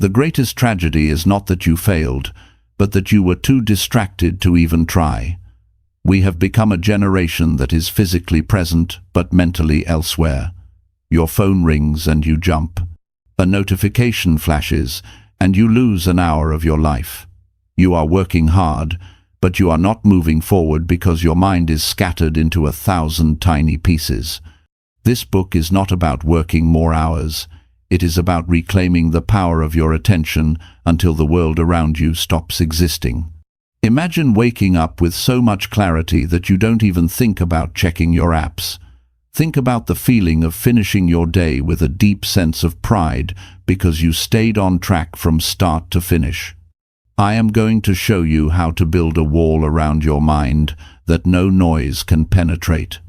The greatest tragedy is not that you failed, but that you were too distracted to even try. We have become a generation that is physically present but mentally elsewhere. Your phone rings and you jump. A notification flashes and you lose an hour of your life. You are working hard, but you are not moving forward because your mind is scattered into 1,000 tiny pieces. This book is not about working more hours. It is about reclaiming the power of your attention until the world around you stops existing. Imagine waking up with so much clarity that you don't even think about checking your apps. Think about the feeling of finishing your day with a deep sense of pride because you stayed on track from start to finish. I am going to show you how to build a wall around your mind that no noise can penetrate.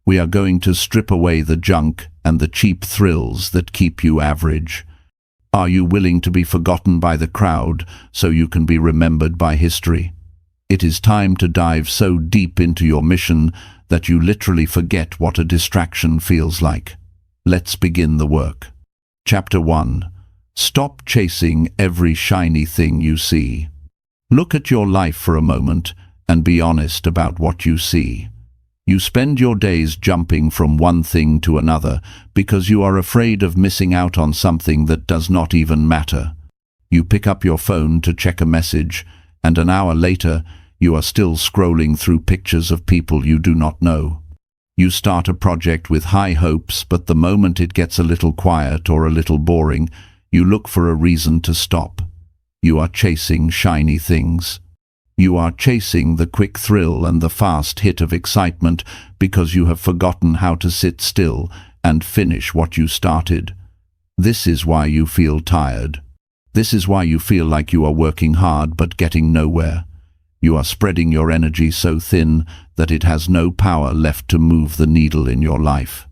We are going to strip away the junk and the cheap thrills that keep you average. Are you willing to be forgotten by the crowd so you can be remembered by history? It is time to dive so deep into your mission that you literally forget what a distraction feels like. Let's begin the work. Chapter 1. Stop chasing every shiny thing you see. Look at your life for a moment and be honest about what you see. You spend your days jumping from one thing to another because you are afraid of missing out on something that does not even matter. You pick up your phone to check a message, and an hour later, you are still scrolling through pictures of people you do not know. You start a project with high hopes, but the moment it gets a little quiet or a little boring, you look for a reason to stop. You are chasing shiny things. You are chasing the quick thrill and the fast hit of excitement because you have forgotten how to sit still and finish what you started. This is why you feel tired. This is why you feel like you are working hard but getting nowhere. You are spreading your energy so thin that it has no power left to move the needle in your life.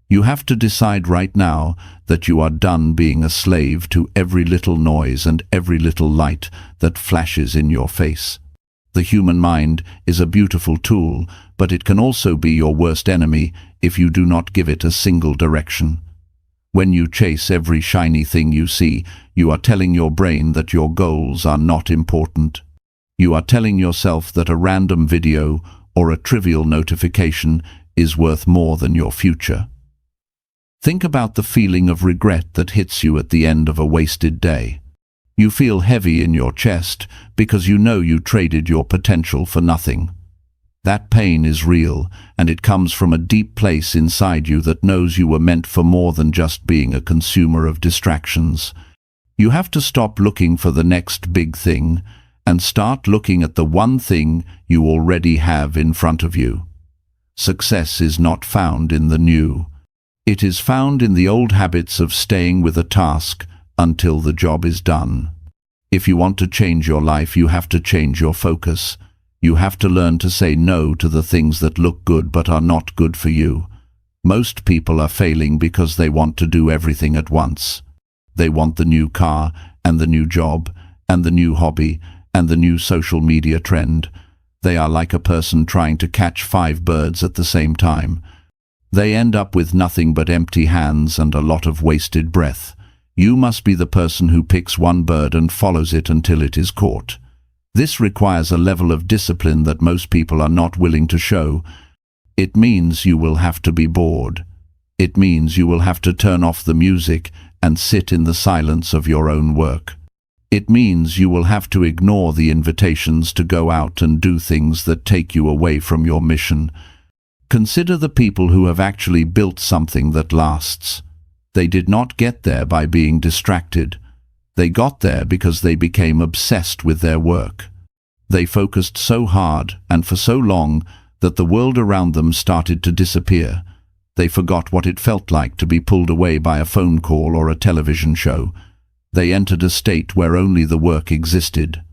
You have to decide right now that you are done being a slave to every little noise and every little light that flashes in your face. The human mind is a beautiful tool, but it can also be your worst enemy if you do not give it a single direction. When you chase every shiny thing you see, you are telling your brain that your goals are not important. You are telling yourself that a random video or a trivial notification is worth more than your future. Think about the feeling of regret that hits you at the end of a wasted day. You feel heavy in your chest because you know you traded your potential for nothing. That pain is real, and it comes from a deep place inside you that knows you were meant for more than just being a consumer of distractions. You have to stop looking for the next big thing and start looking at the one thing you already have in front of you. Success is not found in the new. It is found in the old habits of staying with a task until the job is done. If you want to change your life, you have to change your focus. You have to learn to say no to the things that look good but are not good for you. Most people are failing because they want to do everything at once. They want the new car, and the new job, and the new hobby, and the new social media trend. They are like a person trying to catch 5 birds at the same time. They end up with nothing but empty hands and a lot of wasted breath. You must be the person who picks one bird and follows it until it is caught. This requires a level of discipline that most people are not willing to show. It means you will have to be bored. It means you will have to turn off the music and sit in the silence of your own work. It means you will have to ignore the invitations to go out and do things that take you away from your mission. Consider the people who have actually built something that lasts. They did not get there by being distracted. They got there because they became obsessed with their work. They focused so hard and for so long that the world around them started to disappear. They forgot what it felt like to be pulled away by a phone call or a television show. They entered a state where only the work existed.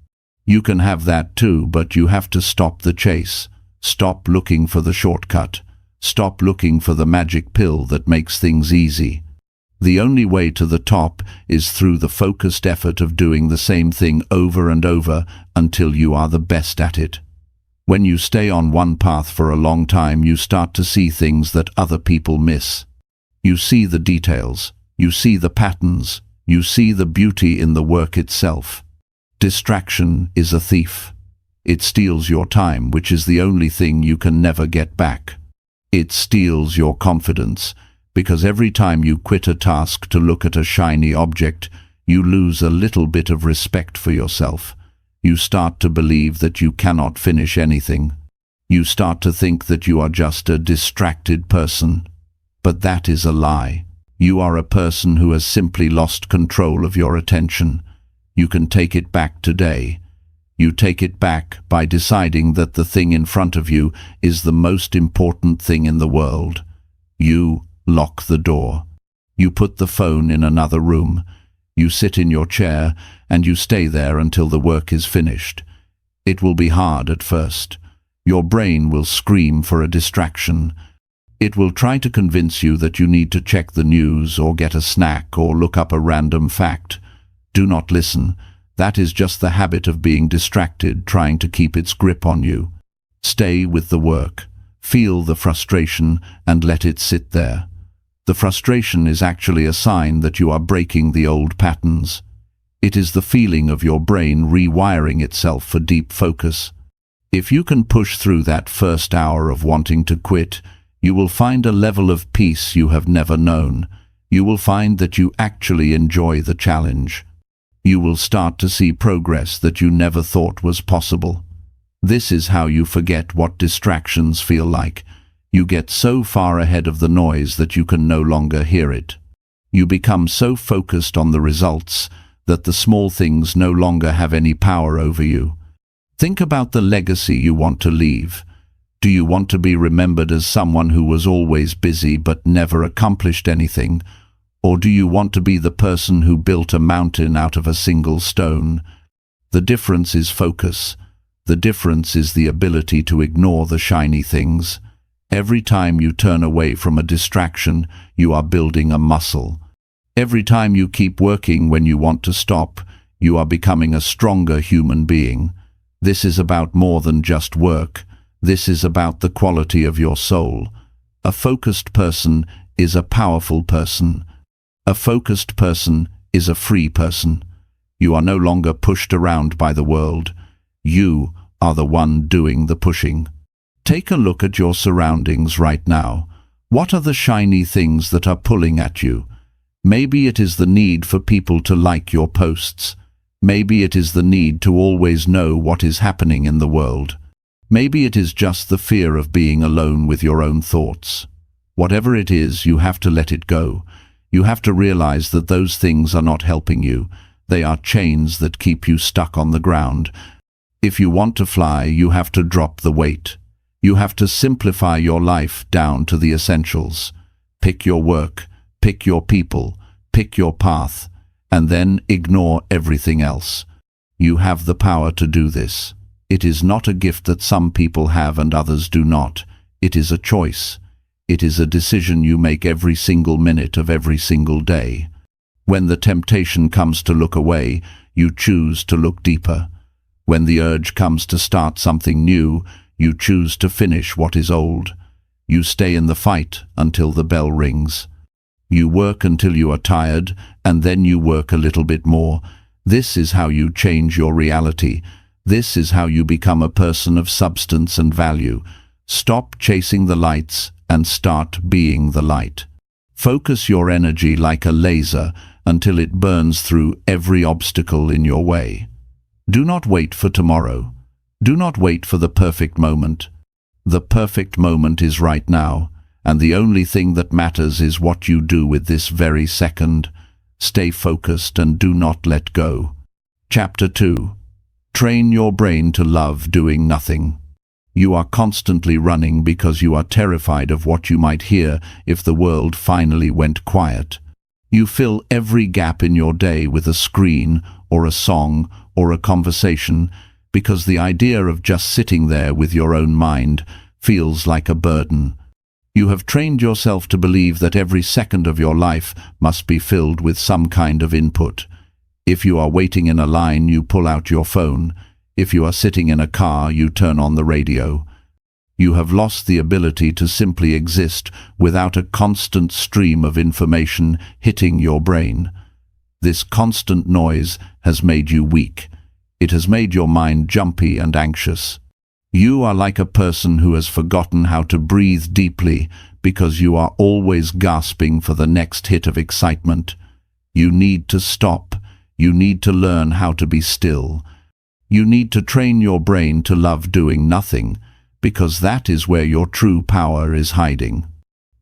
You can have that too, but you have to stop the chase. Stop looking for the shortcut. Stop looking for the magic pill that makes things easy. The only way to the top is through the focused effort of doing the same thing over and over until you are the best at it. When you stay on one path for a long time, you start to see things that other people miss. You see the details, you see the patterns, You see the beauty in the work itself. Distraction is a thief. It steals your time, which is the only thing you can never get back. It steals your confidence, because every time you quit a task to look at a shiny object, you lose a little bit of respect for yourself. You start to believe that you cannot finish anything. You start to think that you are just a distracted person. But that is a lie. You are a person who has simply lost control of your attention. You can take it back today. You take it back by deciding that the thing in front of you is the most important thing in the world. You lock the door. You put the phone in another room. You sit in your chair and you stay there until the work is finished. It will be hard at first. Your brain will scream for a distraction. It will try to convince you that you need to check the news or get a snack or look up a random fact. Do not listen. That is just the habit of being distracted, trying to keep its grip on you. Stay with the work. Feel the frustration and let it sit there. The frustration is actually a sign that you are breaking the old patterns. It is the feeling of your brain rewiring itself for deep focus. If you can push through that first hour of wanting to quit, you will find a level of peace you have never known. You will find that you actually enjoy the challenge. You will start to see progress that you never thought was possible. This is how you forget what distractions feel like. You get so far ahead of the noise that you can no longer hear it. You become so focused on the results that the small things no longer have any power over you. Think about the legacy you want to leave. Do you want to be remembered as someone who was always busy but never accomplished anything? Or do you want to be the person who built a mountain out of a single stone? The difference is focus. The difference is the ability to ignore the shiny things. Every time you turn away from a distraction, you are building a muscle. Every time you keep working when you want to stop, you are becoming a stronger human being. This is about more than just work. This is about the quality of your soul. A focused person is a powerful person. A focused person is a free person. You are no longer pushed around by the world. You are the one doing the pushing. Take a look at your surroundings right now. What are the shiny things that are pulling at you? Maybe it is the need for people to like your posts. Maybe it is the need to always know what is happening in the world. Maybe it is just the fear of being alone with your own thoughts. Whatever it is, you have to let it go. You have to realize that those things are not helping you. They are chains that keep you stuck on the ground. If you want to fly, you have to drop the weight. You have to simplify your life down to the essentials. Pick your work, pick your people, pick your path, and then ignore everything else. You have the power to do this. It is not a gift that some people have and others do not. It is a choice. It is a decision you make every single minute of every single day. When the temptation comes to look away, you choose to look deeper. When the urge comes to start something new, you choose to finish what is old. You stay in the fight until the bell rings. You work until you are tired, and then you work a little bit more. This is how you change your reality. This is how you become a person of substance and value. Stop chasing the lights and start being the light. Focus your energy like a laser until it burns through every obstacle in your way. Do not wait for tomorrow. Do not wait for the perfect moment. The perfect moment is right now, and the only thing that matters is what you do with this very second. Stay focused and do not let go. Chapter 2. Train your brain to love doing nothing. You are constantly running because you are terrified of what you might hear if the world finally went quiet. You fill every gap in your day with a screen or a song or a conversation because the idea of just sitting there with your own mind feels like a burden. You have trained yourself to believe that every second of your life must be filled with some kind of input. If you are waiting in a line, you pull out your phone. If you are sitting in a car, you turn on the radio. You have lost the ability to simply exist without a constant stream of information hitting your brain. This constant noise has made you weak. It has made your mind jumpy and anxious. You are like a person who has forgotten how to breathe deeply because you are always gasping for the next hit of excitement. You need to stop. You need to learn how to be still. You need to train your brain to love doing nothing, because that is where your true power is hiding.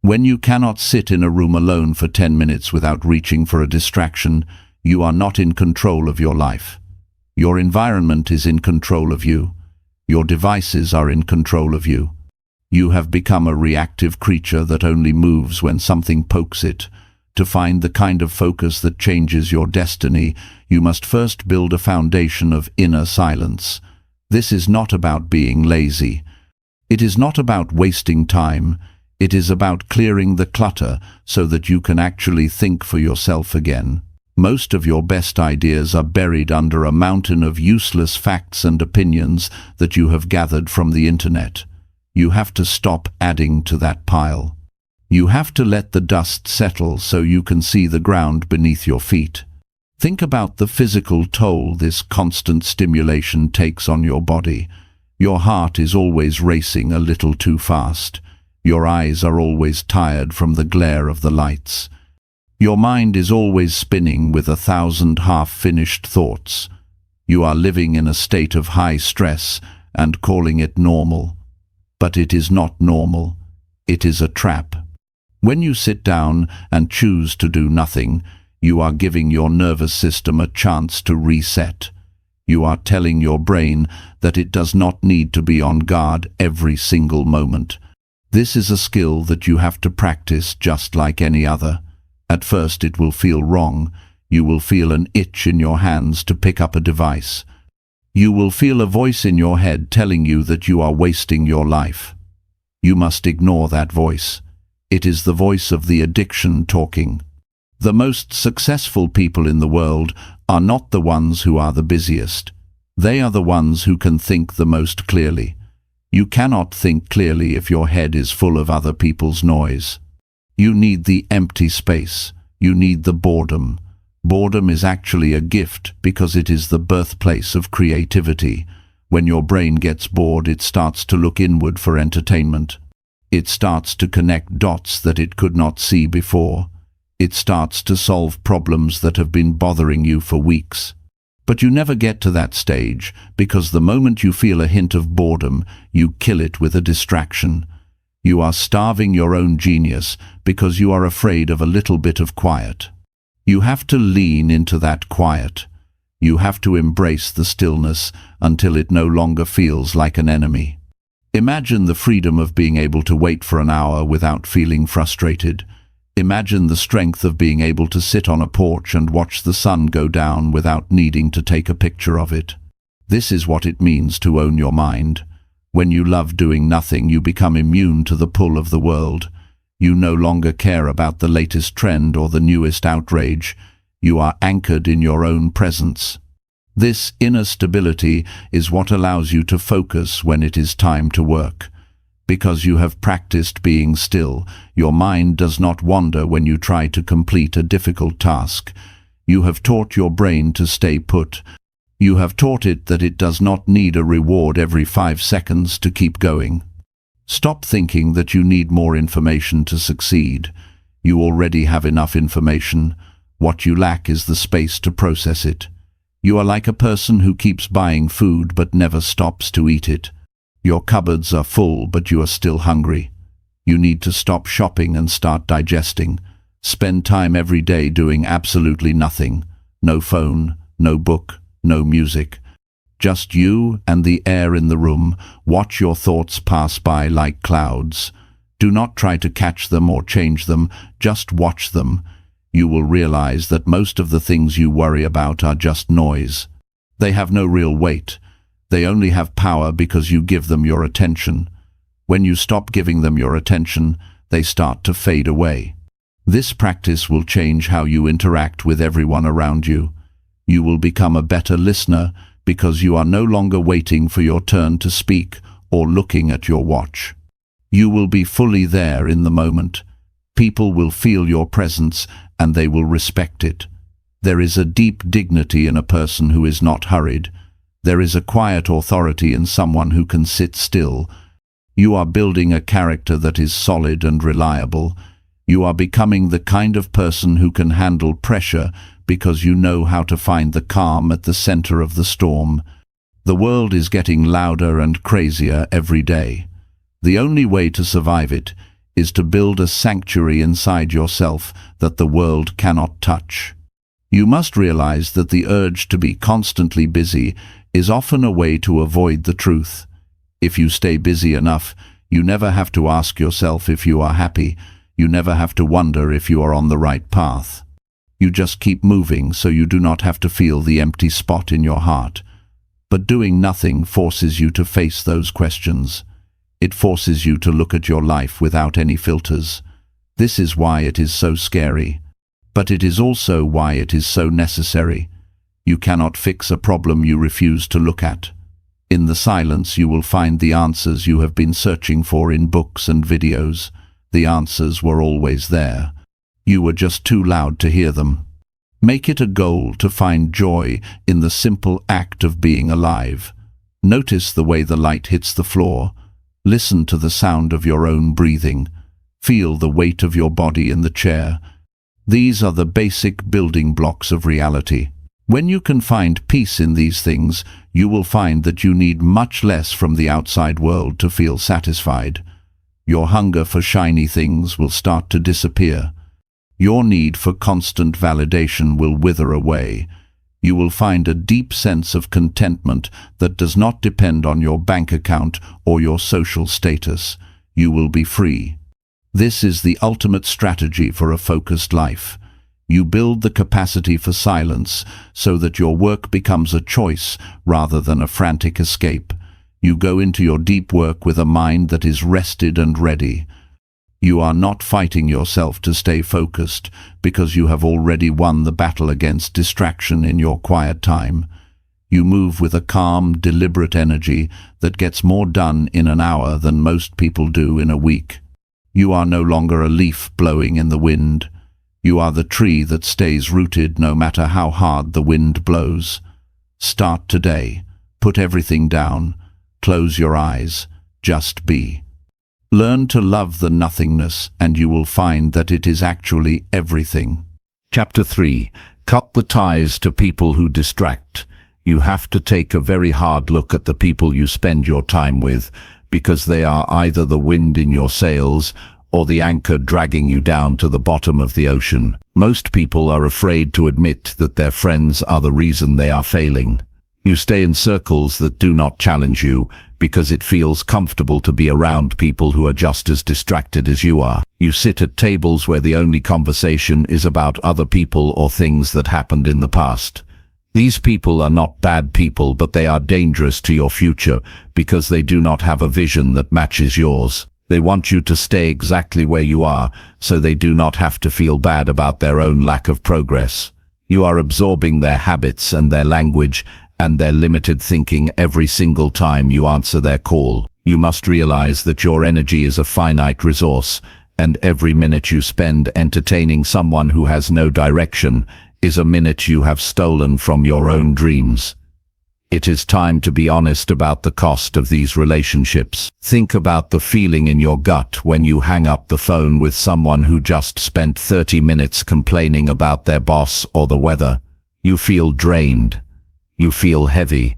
When you cannot sit in a room alone for 10 minutes without reaching for a distraction, you are not in control of your life. Your environment is in control of you. Your devices are in control of you. You have become a reactive creature that only moves when something pokes it. To find the kind of focus that changes your destiny, you must first build a foundation of inner silence. This is not about being lazy. It is not about wasting time. It is about clearing the clutter so that you can actually think for yourself again. Most of your best ideas are buried under a mountain of useless facts and opinions that you have gathered from the internet. You have to stop adding to that pile. You have to let the dust settle so you can see the ground beneath your feet. Think about the physical toll this constant stimulation takes on your body. Your heart is always racing a little too fast. Your eyes are always tired from the glare of the lights. Your mind is always spinning with 1,000 half-finished thoughts. You are living in a state of high stress and calling it normal. But it is not normal. It is a trap. When you sit down and choose to do nothing, you are giving your nervous system a chance to reset. You are telling your brain that it does not need to be on guard every single moment. This is a skill that you have to practice just like any other. At first it will feel wrong. You will feel an itch in your hands to pick up a device. You will feel a voice in your head telling you that you are wasting your life. You must ignore that voice. It is the voice of the addiction talking. The most successful people in the world are not the ones who are the busiest. They are the ones who can think the most clearly. You cannot think clearly if your head is full of other people's noise. You need the empty space. You need the boredom. Boredom is actually a gift because it is the birthplace of creativity. When your brain gets bored, it starts to look inward for entertainment. It starts to connect dots that it could not see before. It starts to solve problems that have been bothering you for weeks. But you never get to that stage because the moment you feel a hint of boredom, you kill it with a distraction. You are starving your own genius because you are afraid of a little bit of quiet. You have to lean into that quiet. You have to embrace the stillness until it no longer feels like an enemy. Imagine the freedom of being able to wait for an hour without feeling frustrated. Imagine the strength of being able to sit on a porch and watch the sun go down without needing to take a picture of it. This is what it means to own your mind. When you love doing nothing, you become immune to the pull of the world. You no longer care about the latest trend or the newest outrage. You are anchored in your own presence. This inner stability is what allows you to focus when it is time to work. Because you have practiced being still, your mind does not wander when you try to complete a difficult task. You have taught your brain to stay put. You have taught it that it does not need a reward every 5 seconds to keep going. Stop thinking that you need more information to succeed. You already have enough information. What you lack is the space to process it. You are like a person who keeps buying food but never stops to eat it. Your cupboards are full, but you are still hungry. You need to stop shopping and start digesting. Spend time every day doing absolutely nothing. No phone, no book, no music. Just you and the air in the room. Watch your thoughts pass by like clouds. Do not try to catch them or change them, just watch them. You will realize that most of the things you worry about are just noise. They have no real weight. They only have power because you give them your attention. When you stop giving them your attention, they start to fade away. This practice will change how you interact with everyone around you. You will become a better listener because you are no longer waiting for your turn to speak or looking at your watch. You will be fully there in the moment. People will feel your presence and they will respect it. There is a deep dignity in a person who is not hurried. There is a quiet authority in someone who can sit still. You are building a character that is solid and reliable. You are becoming the kind of person who can handle pressure because you know how to find the calm at the center of the storm. The world is getting louder and crazier every day. The only way to survive it is to build a sanctuary inside yourself that the world cannot touch. You must realize that the urge to be constantly busy is often a way to avoid the truth. If you stay busy enough, you never have to ask yourself if you are happy. You never have to wonder if you are on the right path. You just keep moving so you do not have to feel the empty spot in your heart. But doing nothing forces you to face those questions. It forces you to look at your life without any filters. This is why it is so scary. But it is also why it is so necessary. You cannot fix a problem you refuse to look at. In the silence you will find the answers you have been searching for in books and videos. The answers were always there. You were just too loud to hear them. Make it a goal to find joy in the simple act of being alive. Notice the way the light hits the floor. Listen to the sound of your own breathing. Feel the weight of your body in the chair. These are the basic building blocks of reality. When you can find peace in these things, you will find that you need much less from the outside world to feel satisfied. Your hunger for shiny things will start to disappear. Your need for constant validation will wither away. You will find a deep sense of contentment that does not depend on your bank account or your social status. You will be free. This is the ultimate strategy for a focused life. You build the capacity for silence so that your work becomes a choice rather than a frantic escape. You go into your deep work with a mind that is rested and ready. You are not fighting yourself to stay focused because you have already won the battle against distraction in your quiet time. You move with a calm, deliberate energy that gets more done in an hour than most people do in a week. You are no longer a leaf blowing in the wind. You are the tree that stays rooted no matter how hard the wind blows. Start today. Put everything down. Close your eyes. Just be. Learn to love the nothingness, and you will find that it is actually everything. Chapter 3. Cut the ties to people who distract. You have to take a very hard look at the people you spend your time with, because they are either the wind in your sails or the anchor dragging you down to the bottom of the ocean. Most people are afraid to admit that their friends are the reason they are failing. You stay in circles that do not challenge you because it feels comfortable to be around people who are just as distracted as you are. You sit at tables where the only conversation is about other people or things that happened in the past. These people are not bad people, but they are dangerous to your future because they do not have a vision that matches yours. They want you to stay exactly where you are, so they do not have to feel bad about their own lack of progress. You are absorbing their habits and their language and their limited thinking every single time you answer their call. You must realize that your energy is a finite resource, and every minute you spend entertaining someone who has no direction is a minute you have stolen from your own dreams. It is time to be honest about the cost of these relationships. Think about the feeling in your gut when you hang up the phone with someone who just spent 30 minutes complaining about their boss or the weather. You feel drained. You feel heavy.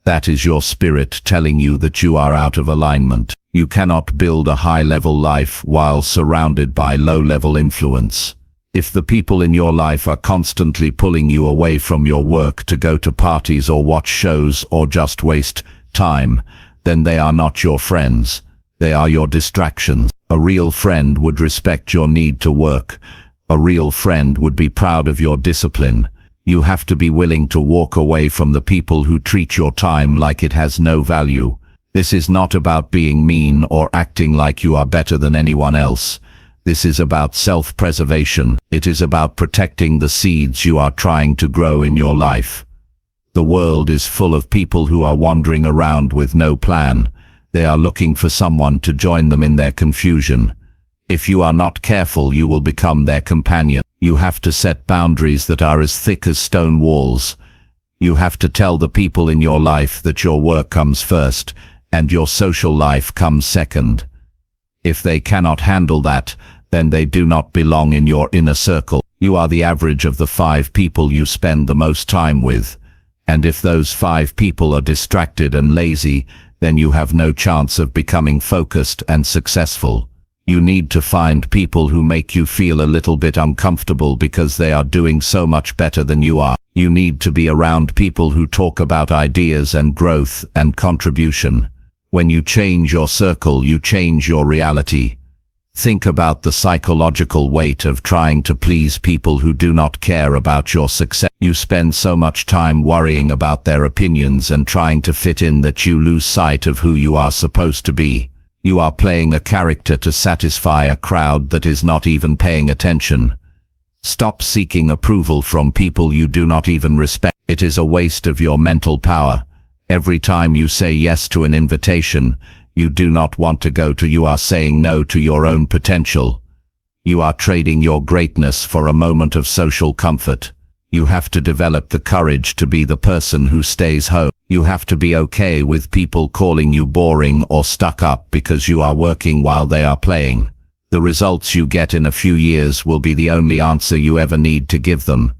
That is your spirit telling you that you are out of alignment. You cannot build a high-level life while surrounded by low-level influence. If the people in your life are constantly pulling you away from your work to go to parties or watch shows or just waste time, then they are not your friends. They are your distractions. A real friend would respect your need to work. A real friend would be proud of your discipline. You have to be willing to walk away from the people who treat your time like it has no value. This is not about being mean or acting like you are better than anyone else. This is about self-preservation. It is about protecting the seeds you are trying to grow in your life. The world is full of people who are wandering around with no plan. They are looking for someone to join them in their confusion. If you are not careful, you will become their companion. You have to set boundaries that are as thick as stone walls. You have to tell the people in your life that your work comes first and your social life comes second. If they cannot handle that, then they do not belong in your inner circle. You are the average of the 5 people you spend the most time with. And if those 5 people are distracted and lazy, then you have no chance of becoming focused and successful. You need to find people who make you feel a little bit uncomfortable because they are doing so much better than you are. You need to be around people who talk about ideas and growth and contribution. When you change your circle, you change your reality. Think about the psychological weight of trying to please people who do not care about your success. You spend so much time worrying about their opinions and trying to fit in that you lose sight of who you are supposed to be. You are playing a character to satisfy a crowd that is not even paying attention. Stop seeking approval from people you do not even respect. It is a waste of your mental power. Every time you say yes to an invitation you do not want to go to, you are saying no to your own potential. You are trading your greatness for a moment of social comfort. You have to develop the courage to be the person who stays home. You have to be okay with people calling you boring or stuck up because you are working while they are playing. The results you get in a few years will be the only answer you ever need to give them.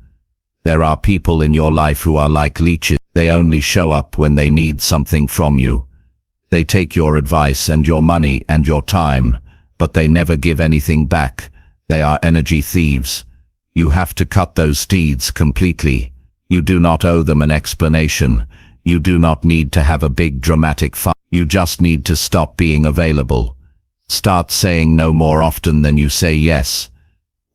There are people in your life who are like leeches. They only show up when they need something from you. They take your advice and your money and your time, but they never give anything back. They are energy thieves. You have to cut those steeds completely. You do not owe them an explanation. You do not need to have a big dramatic fight. You just need to stop being available. Start saying no more often than you say yes.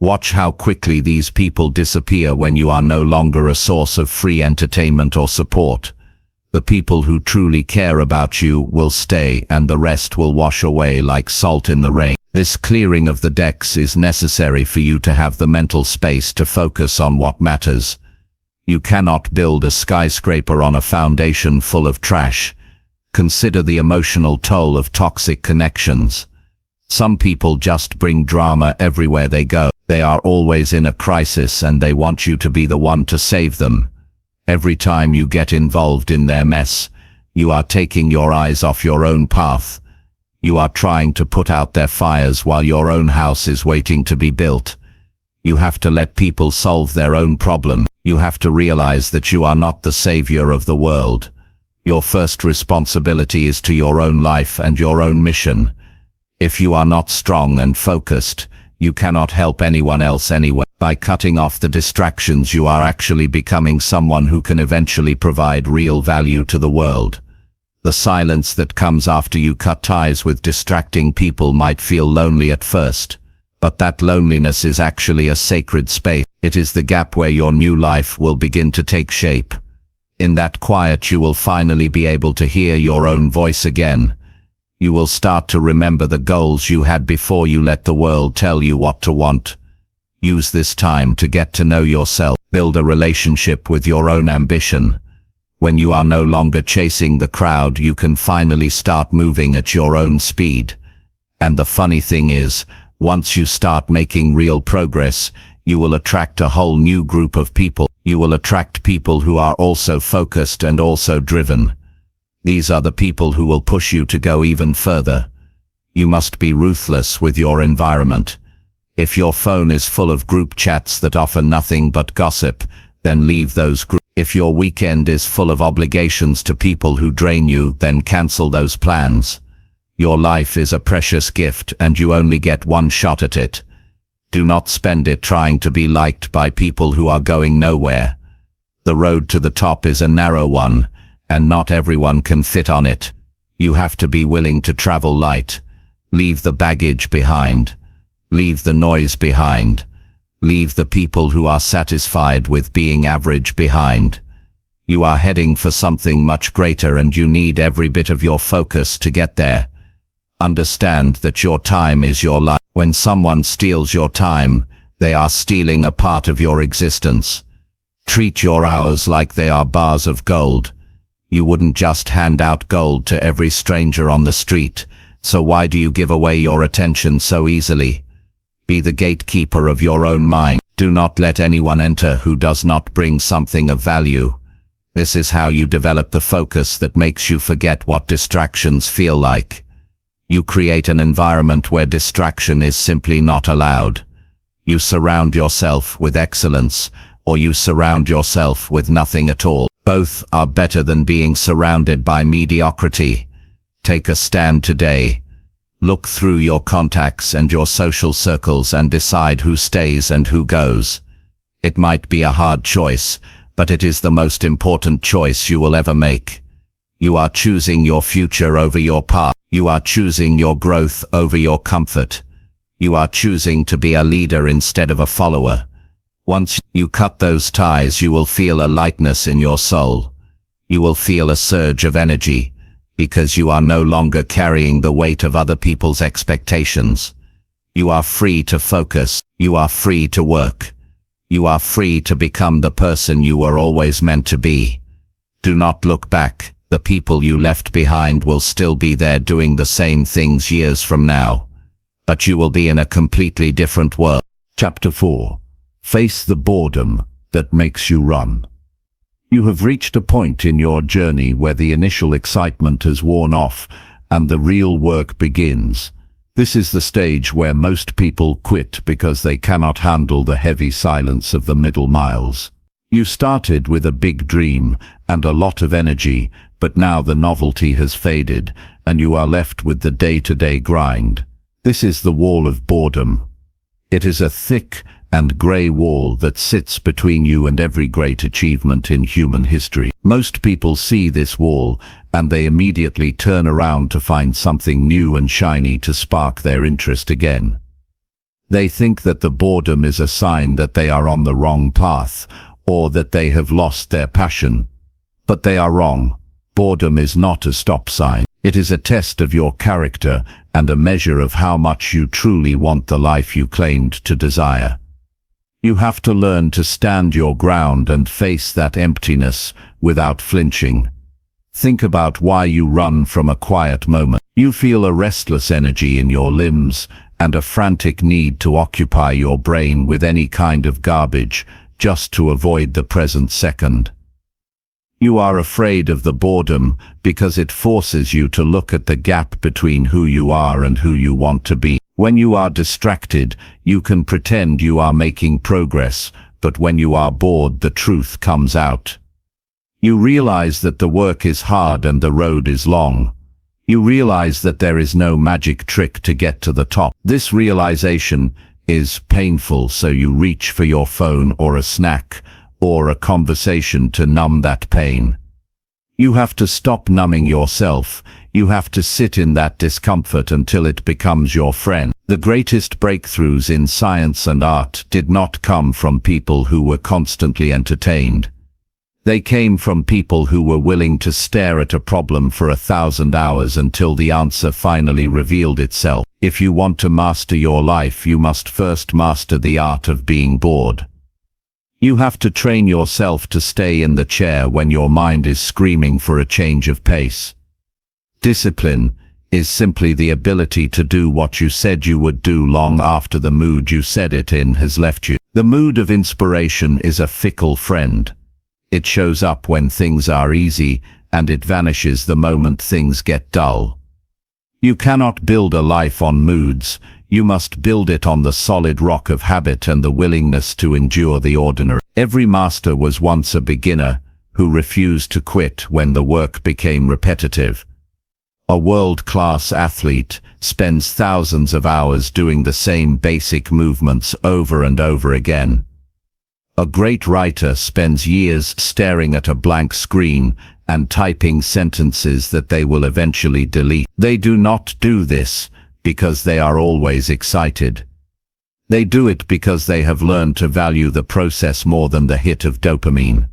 Watch how quickly these people disappear when you are no longer a source of free entertainment or support. The people who truly care about you will stay and the rest will wash away like salt in the rain. This clearing of the decks is necessary for you to have the mental space to focus on what matters. You cannot build a skyscraper on a foundation full of trash. Consider the emotional toll of toxic connections. Some people just bring drama everywhere they go. They are always in a crisis and they want you to be the one to save them. Every time you get involved in their mess, you are taking your eyes off your own path. You are trying to put out their fires while your own house is waiting to be built. You have to let people solve their own problem. You have to realize that you are not the savior of the world. Your first responsibility is to your own life and your own mission. If you are not strong and focused, you cannot help anyone else anyway. By cutting off the distractions, you are actually becoming someone who can eventually provide real value to the world. The silence that comes after you cut ties with distracting people might feel lonely at first, but that loneliness is actually a sacred space. It is the gap where your new life will begin to take shape. In that quiet, you will finally be able to hear your own voice again. You will start to remember the goals you had before you let the world tell you what to want. Use this time to get to know yourself. Build a relationship with your own ambition. When you are no longer chasing the crowd, you can finally start moving at your own speed. And the funny thing is, once you start making real progress, you will attract a whole new group of people. You will attract people who are also focused and also driven. These are the people who will push you to go even further. You must be ruthless with your environment. If your phone is full of group chats that offer nothing but gossip, then leave those groups. If your weekend is full of obligations to people who drain you, then cancel those plans. Your life is a precious gift and you only get one shot at it. Do not spend it trying to be liked by people who are going nowhere. The road to the top is a narrow one, and not everyone can fit on it. You have to be willing to travel light. Leave the baggage behind. Leave the noise behind. Leave the people who are satisfied with being average behind. You are heading for something much greater and you need every bit of your focus to get there. Understand that your time is your life. When someone steals your time, they are stealing a part of your existence. Treat your hours like they are bars of gold. You wouldn't just hand out gold to every stranger on the street, so why do you give away your attention so easily? Be the gatekeeper of your own mind. Do not let anyone enter who does not bring something of value. This is how you develop the focus that makes you forget what distractions feel like. You create an environment where distraction is simply not allowed. You surround yourself with excellence, or you surround yourself with nothing at all. Both are better than being surrounded by mediocrity. Take a stand today. Look through your contacts and your social circles and decide who stays and who goes. It might be a hard choice, but it is the most important choice you will ever make. You are choosing your future over your past. You are choosing your growth over your comfort. You are choosing to be a leader instead of a follower. Once you cut those ties, you will feel a lightness in your soul. You will feel a surge of energy, because you are no longer carrying the weight of other people's expectations. You are free to focus. You are free to work. You are free to become the person you were always meant to be. Do not look back. The people you left behind will still be there doing the same things years from now. But you will be in a completely different world. Chapter 4. Face the boredom that makes you run. You have reached a point in your journey where the initial excitement has worn off and the real work begins. This is the stage where most people quit because they cannot handle the heavy silence of the middle miles. You started with a big dream and a lot of energy, but now the novelty has faded and you are left with the day-to-day grind. This is the wall of boredom. It is a thick and grey wall that sits between you and every great achievement in human history. Most people see this wall and they immediately turn around to find something new and shiny to spark their interest again. They think that the boredom is a sign that they are on the wrong path or that they have lost their passion. But they are wrong. Boredom is not a stop sign. It is a test of your character and a measure of how much you truly want the life you claimed to desire. You have to learn to stand your ground and face that emptiness without flinching. Think about why you run from a quiet moment. You feel a restless energy in your limbs and a frantic need to occupy your brain with any kind of garbage just to avoid the present second. You are afraid of the boredom because it forces you to look at the gap between who you are and who you want to be. When you are distracted, you can pretend you are making progress, but when you are bored, the truth comes out. You realize that the work is hard and the road is long. You realize that there is no magic trick to get to the top. This realization is painful, so you reach for your phone or a snack or a conversation to numb that pain. You have to stop numbing yourself. You have to sit in that discomfort until it becomes your friend. The greatest breakthroughs in science and art did not come from people who were constantly entertained. They came from people who were willing to stare at a problem for 1,000 hours until the answer finally revealed itself. If you want to master your life, you must first master the art of being bored. You have to train yourself to stay in the chair when your mind is screaming for a change of pace. Discipline is simply the ability to do what you said you would do long after the mood you said it in has left you. The mood of inspiration is a fickle friend. It shows up when things are easy, and it vanishes the moment things get dull. You cannot build a life on moods. You must build it on the solid rock of habit and the willingness to endure the ordinary. Every master was once a beginner who refused to quit when the work became repetitive. A world-class athlete spends thousands of hours doing the same basic movements over and over again. A great writer spends years staring at a blank screen and typing sentences that they will eventually delete. They do not do this because they are always excited. They do it because they have learned to value the process more than the hit of dopamine.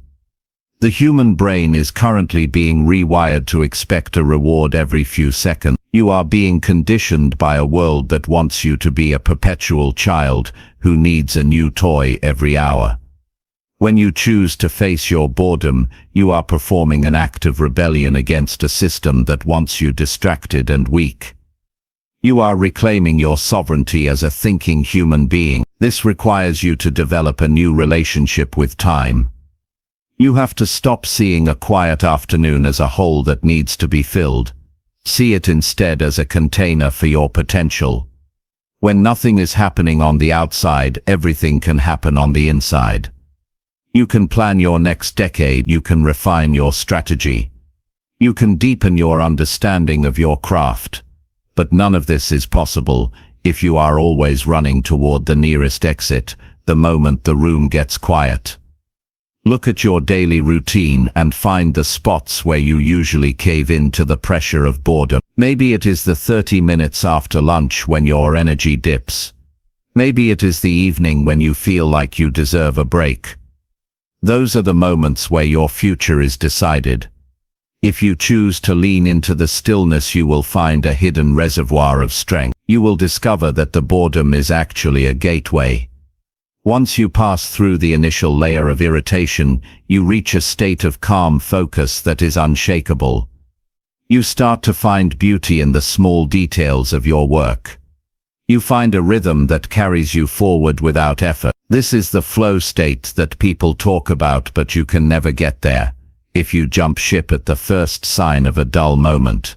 The human brain is currently being rewired to expect a reward every few seconds. You are being conditioned by a world that wants you to be a perpetual child who needs a new toy every hour. When you choose to face your boredom, you are performing an act of rebellion against a system that wants you distracted and weak. You are reclaiming your sovereignty as a thinking human being. This requires you to develop a new relationship with time. You have to stop seeing a quiet afternoon as a hole that needs to be filled. See it instead as a container for your potential. When nothing is happening on the outside, everything can happen on the inside. You can plan your next decade, you can refine your strategy. You can deepen your understanding of your craft. But none of this is possible if you are always running toward the nearest exit the moment the room gets quiet. Look at your daily routine and find the spots where you usually cave in to the pressure of boredom. Maybe it is the 30 minutes after lunch when your energy dips. Maybe it is the evening when you feel like you deserve a break. Those are the moments where your future is decided. If you choose to lean into the stillness, you will find a hidden reservoir of strength. You will discover that the boredom is actually a gateway. Once you pass through the initial layer of irritation, you reach a state of calm focus that is unshakable. You start to find beauty in the small details of your work. You find a rhythm that carries you forward without effort. This is the flow state that people talk about, but you can never get there if you jump ship at the first sign of a dull moment.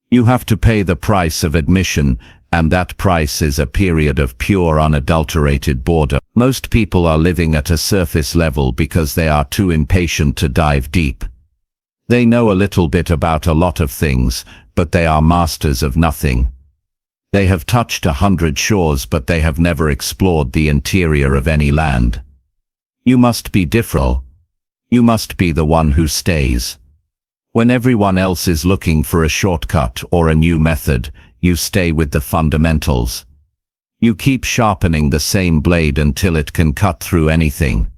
You have to pay the price of admission, and that price is a period of pure, unadulterated boredom. Most people are living at a surface level because they are too impatient to dive deep. They know a little bit about a lot of things, but they are masters of nothing. They have touched 100 shores, but they have never explored the interior of any land. You must be different. You must be the one who stays. When everyone else is looking for a shortcut or a new method, you stay with the fundamentals. You keep sharpening the same blade until it can cut through anything.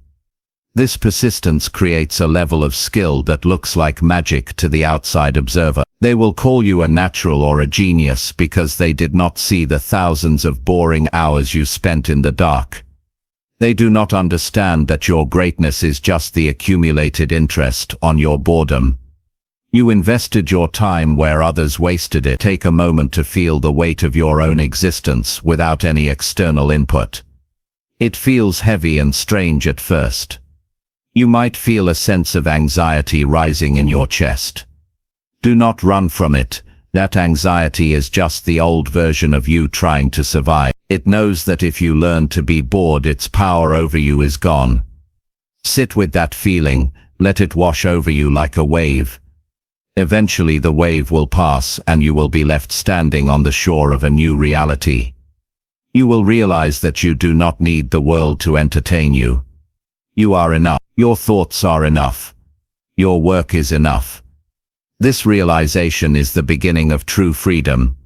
This persistence creates a level of skill that looks like magic to the outside observer. They will call you a natural or a genius because they did not see the thousands of boring hours you spent in the dark. They do not understand that your greatness is just the accumulated interest on your boredom. You invested your time where others wasted it. Take a moment to feel the weight of your own existence without any external input. It feels heavy and strange at first. You might feel a sense of anxiety rising in your chest. Do not run from it. That anxiety is just the old version of you trying to survive. It knows that if you learn to be bored, its power over you is gone. Sit with that feeling, let it wash over you like a wave. Eventually the wave will pass and you will be left standing on the shore of a new reality. You will realize that you do not need the world to entertain you. You are enough. Your thoughts are enough. Your work is enough. This realization is the beginning of true freedom.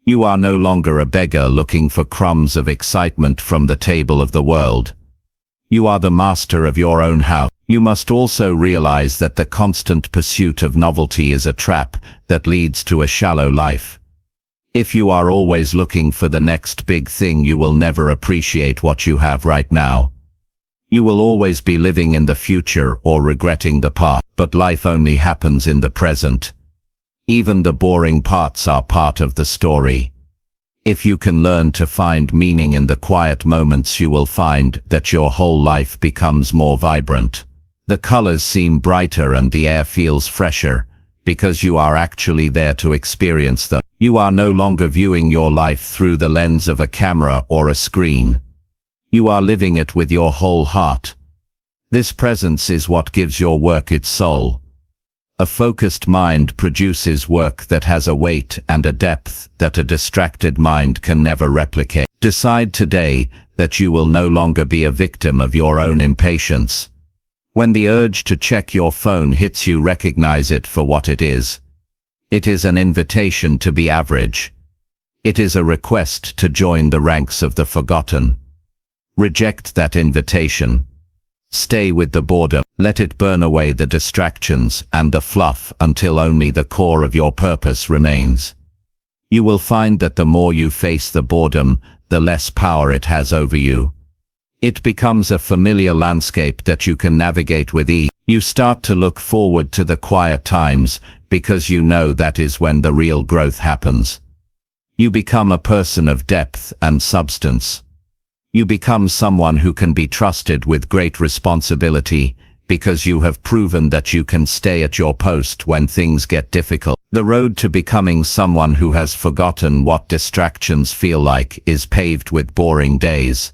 You are no longer a beggar looking for crumbs of excitement from the table of the world. You are the master of your own house. You must also realize that the constant pursuit of novelty is a trap that leads to a shallow life. If you are always looking for the next big thing, you will never appreciate what you have right now. You will always be living in the future or regretting the past, but life only happens in the present. Even the boring parts are part of the story. If you can learn to find meaning in the quiet moments, you will find that your whole life becomes more vibrant. The colors seem brighter and the air feels fresher, because you are actually there to experience them. You are no longer viewing your life through the lens of a camera or a screen. You are living it with your whole heart. This presence is what gives your work its soul. A focused mind produces work that has a weight and a depth that a distracted mind can never replicate. Decide today that you will no longer be a victim of your own impatience. When the urge to check your phone hits you, recognize it for what it is. It is an invitation to be average. It is a request to join the ranks of the forgotten. Reject that invitation. Stay with the boredom. Let it burn away the distractions and the fluff until only the core of your purpose remains. You will find that the more you face the boredom, the less power it has over you. It becomes a familiar landscape that you can navigate with ease. You start to look forward to the quiet times because you know that is when the real growth happens. You become a person of depth and substance. You become someone who can be trusted with great responsibility, because you have proven that you can stay at your post when things get difficult. The road to becoming someone who has forgotten what distractions feel like is paved with boring days.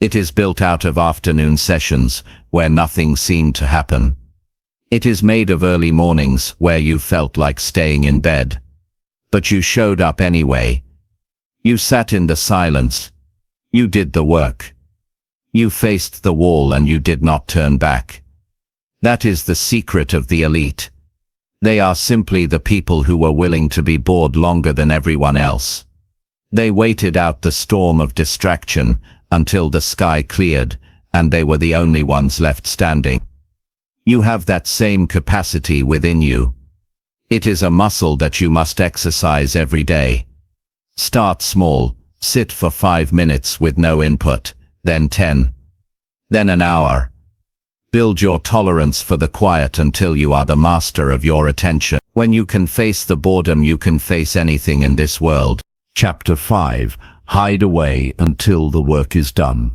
It is built out of afternoon sessions where nothing seemed to happen. It is made of early mornings where you felt like staying in bed. But you showed up anyway. You sat in the silence. You did the work. You faced the wall and you did not turn back. That is the secret of the elite. They are simply the people who were willing to be bored longer than everyone else. They waited out the storm of distraction until the sky cleared, and they were the only ones left standing. You have that same capacity within you. It is a muscle that you must exercise every day. Start small, sit for 5 minutes with no input, then 10, then an hour. Build your tolerance for the quiet until you are the master of your attention. When you can face the boredom, you can face anything in this world. Chapter 5. Hide away until the work is done.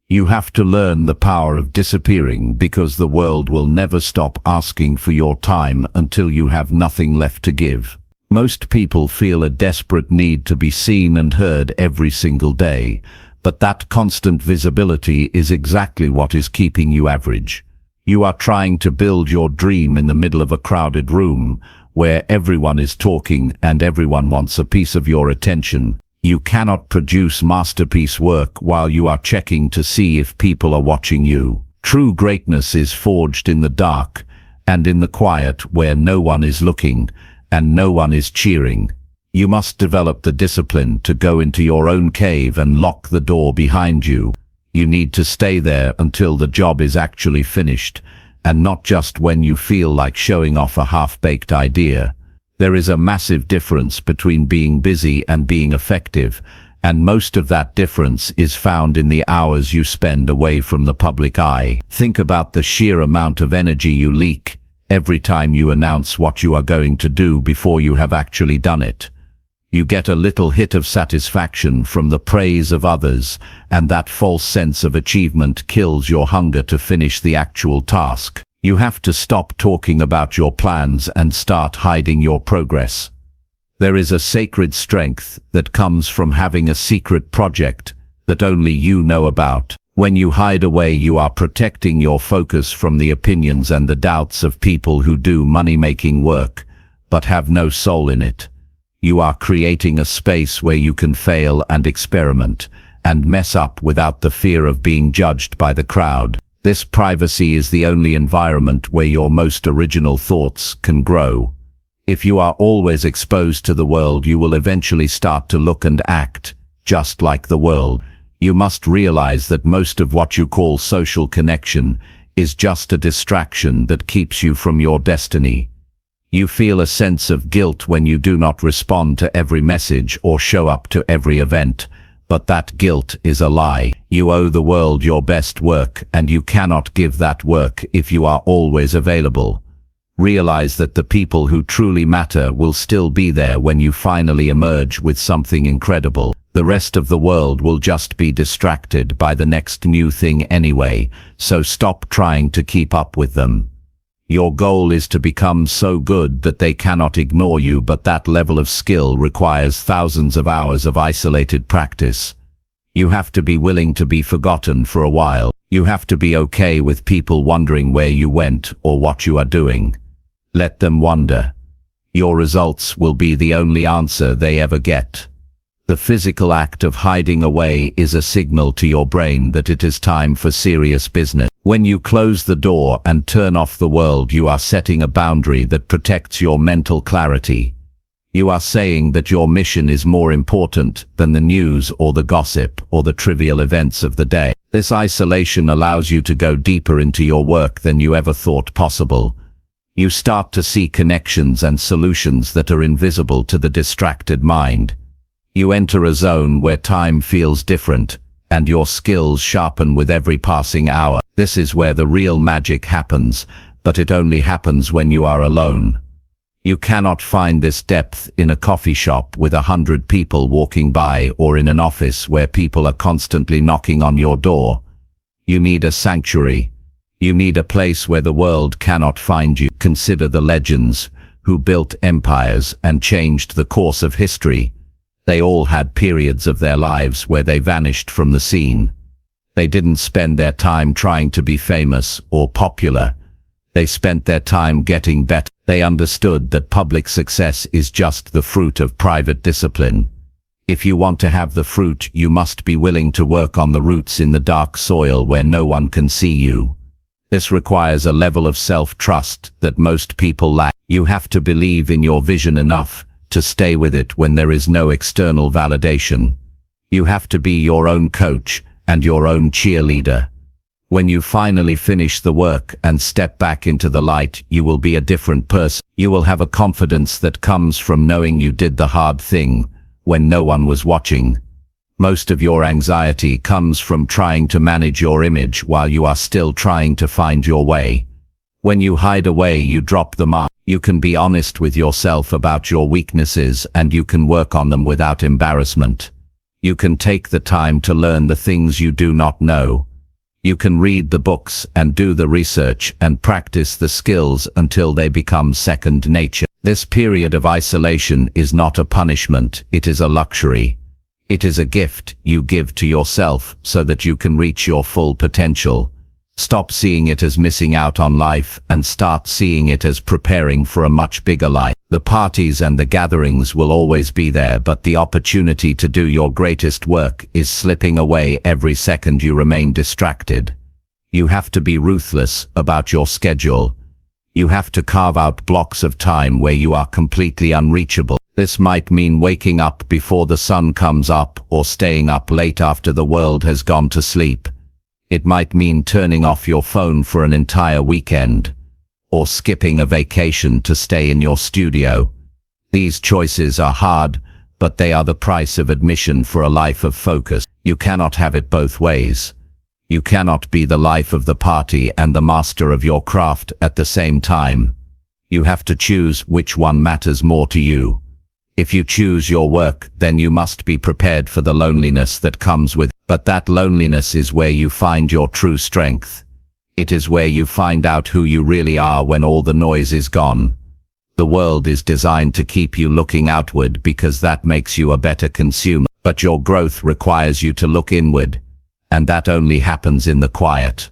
You have to learn the power of disappearing, because the world will never stop asking for your time until you have nothing left to give. Most people feel a desperate need to be seen and heard every single day, but that constant visibility is exactly what is keeping you average. You are trying to build your dream in the middle of a crowded room, where everyone is talking and everyone wants a piece of your attention. You cannot produce masterpiece work while you are checking to see if people are watching you. True greatness is forged in the dark and in the quiet, where no one is looking and no one is cheering. You must develop the discipline to go into your own cave and lock the door behind you. You need to stay there until the job is actually finished, and not just when you feel like showing off a half-baked idea. There is a massive difference between being busy and being effective, and most of that difference is found in the hours you spend away from the public eye. Think about the sheer amount of energy you leak every time you announce what you are going to do before you have actually done it. You get a little hit of satisfaction from the praise of others, and that false sense of achievement kills your hunger to finish the actual task. You have to stop talking about your plans and start hiding your progress. There is a sacred strength that comes from having a secret project that only you know about. When you hide away, you are protecting your focus from the opinions and the doubts of people who do money-making work, but have no soul in it. You are creating a space where you can fail and experiment and mess up without the fear of being judged by the crowd. This privacy is the only environment where your most original thoughts can grow. If you are always exposed to the world, you will eventually start to look and act just like the world. You must realize that most of what you call social connection is just a distraction that keeps you from your destiny. You feel a sense of guilt when you do not respond to every message or show up to every event. But that guilt is a lie. You owe the world your best work, and you cannot give that work if you are always available. Realize that the people who truly matter will still be there when you finally emerge with something incredible. The rest of the world will just be distracted by the next new thing anyway, so stop trying to keep up with them. Your goal is to become so good that they cannot ignore you, but that level of skill requires thousands of hours of isolated practice. You have to be willing to be forgotten for a while. You have to be okay with people wondering where you went or what you are doing. Let them wonder. Your results will be the only answer they ever get. The physical act of hiding away is a signal to your brain that it is time for serious business. When you close the door and turn off the world, you are setting a boundary that protects your mental clarity. You are saying that your mission is more important than the news or the gossip or the trivial events of the day. This isolation allows you to go deeper into your work than you ever thought possible. You start to see connections and solutions that are invisible to the distracted mind. You enter a zone where time feels different, and your skills sharpen with every passing hour. This is where the real magic happens, but it only happens when you are alone. You cannot find this depth in a coffee shop with 100 people walking by or in an office where people are constantly knocking on your door. You need a sanctuary. You need a place where the world cannot find you. Consider the legends who built empires and changed the course of history. They all had periods of their lives where they vanished from the scene. They didn't spend their time trying to be famous or popular. They spent their time getting better. They understood that public success is just the fruit of private discipline. If you want to have the fruit, you must be willing to work on the roots in the dark soil where no one can see you. This requires a level of self-trust that most people lack. You have to believe in your vision enough to stay with it when there is no external validation. You have to be your own coach and your own cheerleader. When you finally finish the work and step back into the light, you will be a different person. You will have a confidence that comes from knowing you did the hard thing when no one was watching. Most of your anxiety comes from trying to manage your image while you are still trying to find your way. When you hide away, you drop the mark. You can be honest with yourself about your weaknesses and you can work on them without embarrassment. You can take the time to learn the things you do not know. You can read the books and do the research and practice the skills until they become second nature. This period of isolation is not a punishment, it is a luxury. It is a gift you give to yourself so that you can reach your full potential. Stop seeing it as missing out on life and start seeing it as preparing for a much bigger life. The parties and the gatherings will always be there, but the opportunity to do your greatest work is slipping away every second you remain distracted. You have to be ruthless about your schedule. You have to carve out blocks of time where you are completely unreachable. This might mean waking up before the sun comes up or staying up late after the world has gone to sleep. It might mean turning off your phone for an entire weekend, or skipping a vacation to stay in your studio. These choices are hard, but they are the price of admission for a life of focus. You cannot have it both ways. You cannot be the life of the party and the master of your craft at the same time. You have to choose which one matters more to you. If you choose your work, then you must be prepared for the loneliness that comes with it. But that loneliness is where you find your true strength. It is where you find out who you really are when all the noise is gone. The world is designed to keep you looking outward because that makes you a better consumer. But your growth requires you to look inward, and that only happens in the quiet.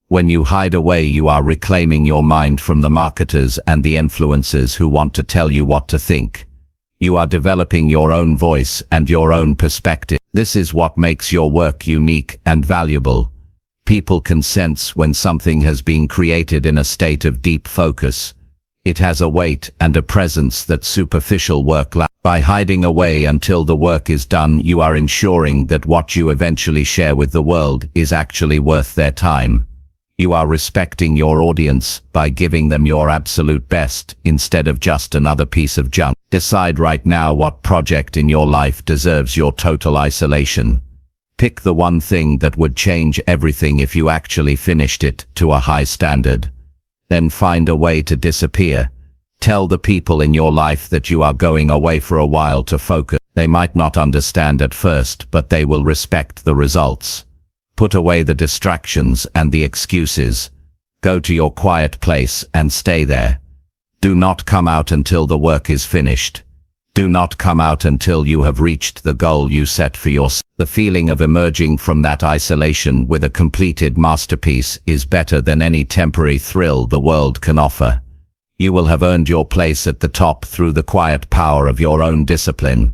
When you hide away, you are reclaiming your mind from the marketers and the influencers who want to tell you what to think. You are developing your own voice and your own perspective. This is what makes your work unique and valuable. People can sense when something has been created in a state of deep focus. It has a weight and a presence that superficial work lacks. By hiding away until the work is done, you are ensuring that what you eventually share with the world is actually worth their time. You are respecting your audience by giving them your absolute best instead of just another piece of junk. Decide right now what project in your life deserves your total isolation. Pick the one thing that would change everything if you actually finished it to a high standard. Then find a way to disappear. Tell the people in your life that you are going away for a while to focus. They might not understand at first, but they will respect the results. Put away the distractions and the excuses. Go to your quiet place and stay there. Do not come out until the work is finished. Do not come out until you have reached the goal you set for yourself. The feeling of emerging from that isolation with a completed masterpiece is better than any temporary thrill the world can offer. You will have earned your place at the top through the quiet power of your own discipline.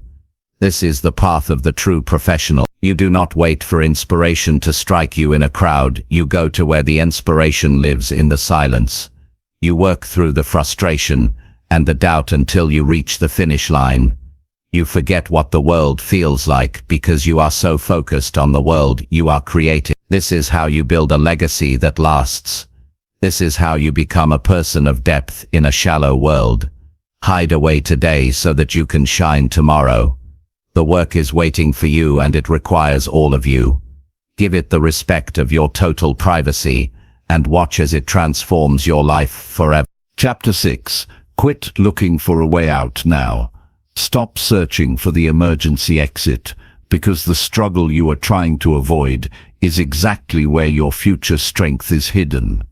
This is the path of the true professional. You do not wait for inspiration to strike you in a crowd. You go to where the inspiration lives in the silence. You work through the frustration and the doubt until you reach the finish line. You forget what the world feels like because you are so focused on the world you are creating. This is how you build a legacy that lasts. This is how you become a person of depth in a shallow world. Hide away today so that you can shine tomorrow. The work is waiting for you and it requires all of you. Give it the respect of your total privacy and watch as it transforms your life forever. Chapter 6. Quit looking for a way out now. Stop searching for the emergency exit, because the struggle you are trying to avoid is exactly where your future strength is hidden.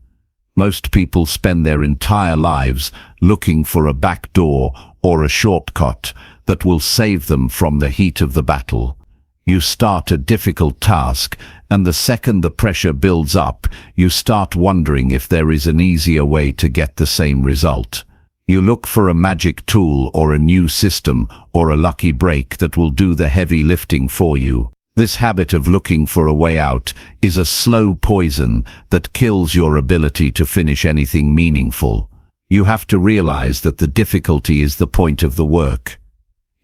Most people spend their entire lives looking for a back door or a shortcut that will save them from the heat of the battle. You start a difficult task, and the second the pressure builds up, you start wondering if there is an easier way to get the same result. You look for a magic tool or a new system or a lucky break that will do the heavy lifting for you. This habit of looking for a way out is a slow poison that kills your ability to finish anything meaningful. You have to realize that the difficulty is the point of the work.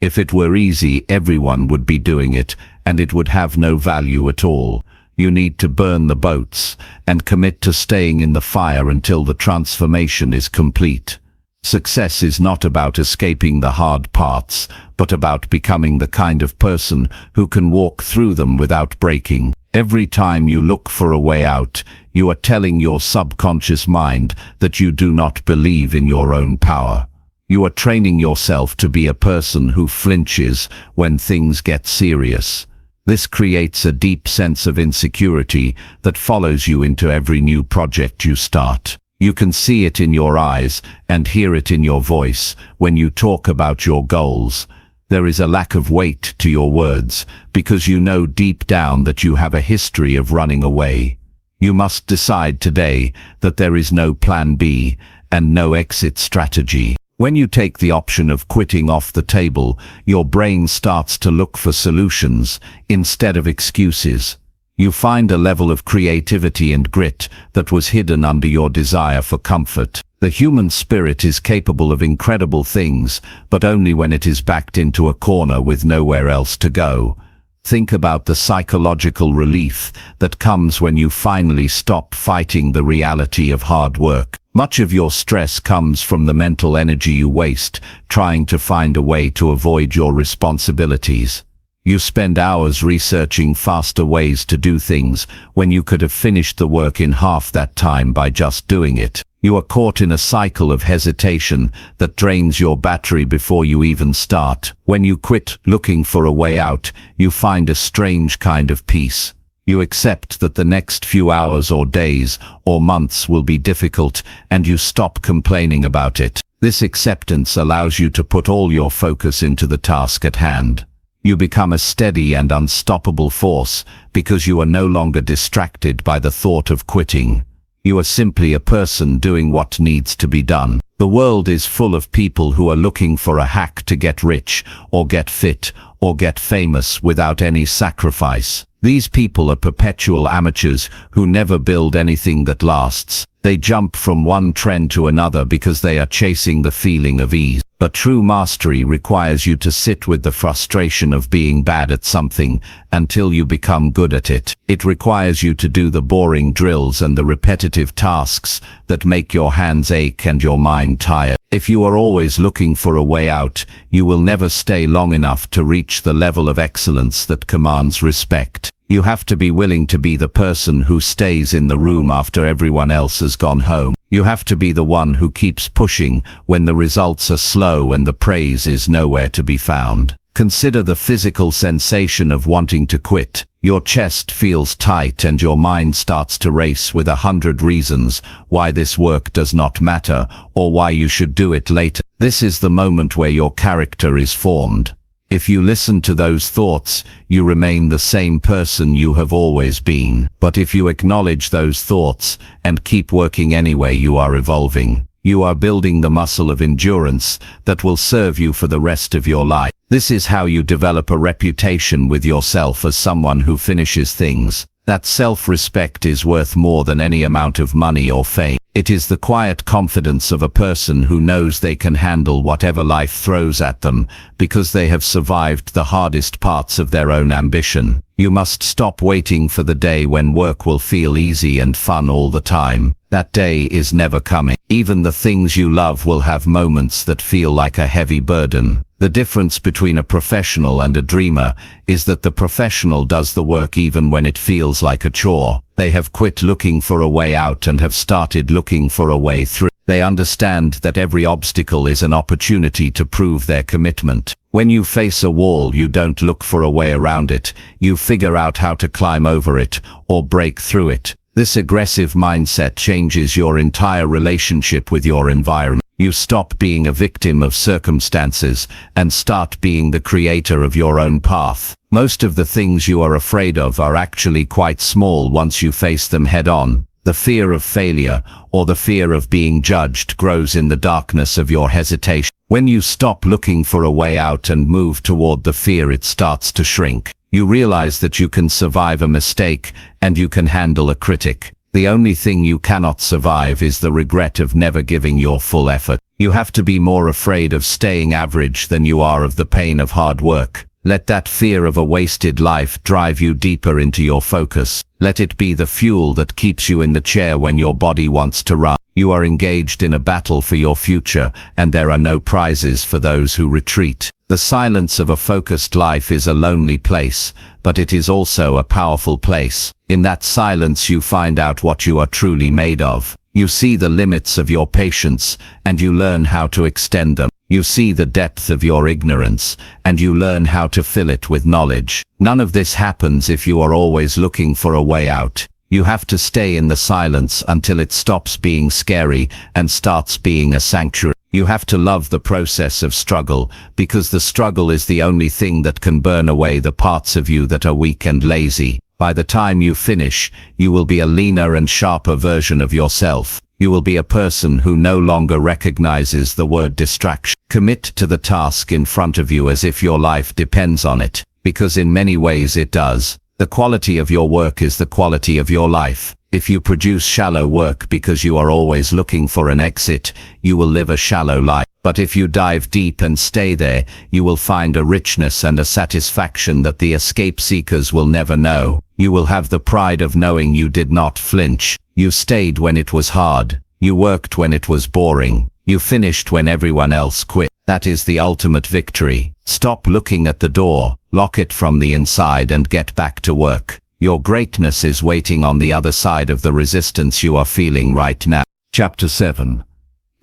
If it were easy, everyone would be doing it, and it would have no value at all. You need to burn the boats and commit to staying in the fire until the transformation is complete. Success is not about escaping the hard parts, but about becoming the kind of person who can walk through them without breaking. Every time you look for a way out, you are telling your subconscious mind that you do not believe in your own power. You are training yourself to be a person who flinches when things get serious. This creates a deep sense of insecurity that follows you into every new project you start. You can see it in your eyes and hear it in your voice when you talk about your goals. There is a lack of weight to your words because you know deep down that you have a history of running away. You must decide today that there is no plan B and no exit strategy. When you take the option of quitting off the table, your brain starts to look for solutions instead of excuses. You find a level of creativity and grit that was hidden under your desire for comfort. The human spirit is capable of incredible things, but only when it is backed into a corner with nowhere else to go. Think about the psychological relief that comes when you finally stop fighting the reality of hard work. Much of your stress comes from the mental energy you waste trying to find a way to avoid your responsibilities. You spend hours researching faster ways to do things when you could have finished the work in half that time by just doing it. You are caught in a cycle of hesitation that drains your battery before you even start. When you quit looking for a way out, you find a strange kind of peace. You accept that the next few hours or days or months will be difficult, and you stop complaining about it. This acceptance allows you to put all your focus into the task at hand. You become a steady and unstoppable force because you are no longer distracted by the thought of quitting. You are simply a person doing what needs to be done. The world is full of people who are looking for a hack to get rich, or get fit, or get famous without any sacrifice. These people are perpetual amateurs who never build anything that lasts. They jump from one trend to another because they are chasing the feeling of ease. But true mastery requires you to sit with the frustration of being bad at something until you become good at it. It requires you to do the boring drills and the repetitive tasks that make your hands ache and your mind tired. If you are always looking for a way out, you will never stay long enough to reach the level of excellence that commands respect. You have to be willing to be the person who stays in the room after everyone else has gone home. You have to be the one who keeps pushing when the results are slow and the praise is nowhere to be found. Consider the physical sensation of wanting to quit. Your chest feels tight and your mind starts to race with 100 reasons why this work does not matter or why you should do it later. This is the moment where your character is formed. If you listen to those thoughts, you remain the same person you have always been. But if you acknowledge those thoughts and keep working anyway, you are evolving. You are building the muscle of endurance that will serve you for the rest of your life. This is how you develop a reputation with yourself as someone who finishes things. That self-respect is worth more than any amount of money or fame. It is the quiet confidence of a person who knows they can handle whatever life throws at them because they have survived the hardest parts of their own ambition. You must stop waiting for the day when work will feel easy and fun all the time. That day is never coming. Even the things you love will have moments that feel like a heavy burden. The difference between a professional and a dreamer is that the professional does the work even when it feels like a chore. They have quit looking for a way out and have started looking for a way through. They understand that every obstacle is an opportunity to prove their commitment. When you face a wall, you don't look for a way around it. You figure out how to climb over it or break through it. This aggressive mindset changes your entire relationship with your environment. You stop being a victim of circumstances and start being the creator of your own path. Most of the things you are afraid of are actually quite small once you face them head on. The fear of failure or the fear of being judged grows in the darkness of your hesitation. When you stop looking for a way out and move toward the fear, it starts to shrink. You realize that you can survive a mistake and you can handle a critic. The only thing you cannot survive is the regret of never giving your full effort. You have to be more afraid of staying average than you are of the pain of hard work. Let that fear of a wasted life drive you deeper into your focus. Let it be the fuel that keeps you in the chair when your body wants to run. You are engaged in a battle for your future, and there are no prizes for those who retreat. The silence of a focused life is a lonely place, but it is also a powerful place. In that silence you find out what you are truly made of. You see the limits of your patience, and you learn how to extend them. You see the depth of your ignorance, and you learn how to fill it with knowledge. None of this happens if you are always looking for a way out. You have to stay in the silence until it stops being scary and starts being a sanctuary. You have to love the process of struggle, because the struggle is the only thing that can burn away the parts of you that are weak and lazy. By the time you finish, you will be a leaner and sharper version of yourself. You will be a person who no longer recognizes the word distraction. Commit to the task in front of you as if your life depends on it, because in many ways it does. The quality of your work is the quality of your life. If you produce shallow work because you are always looking for an exit, you will live a shallow life. But if you dive deep and stay there, you will find a richness and a satisfaction that the escape seekers will never know. You will have the pride of knowing you did not flinch. You stayed when it was hard. You worked when it was boring. You finished when everyone else quit. That is the ultimate victory. Stop looking at the door, lock it from the inside, and get back to work. Your greatness is waiting on the other side of the resistance you are feeling right now. Chapter 7.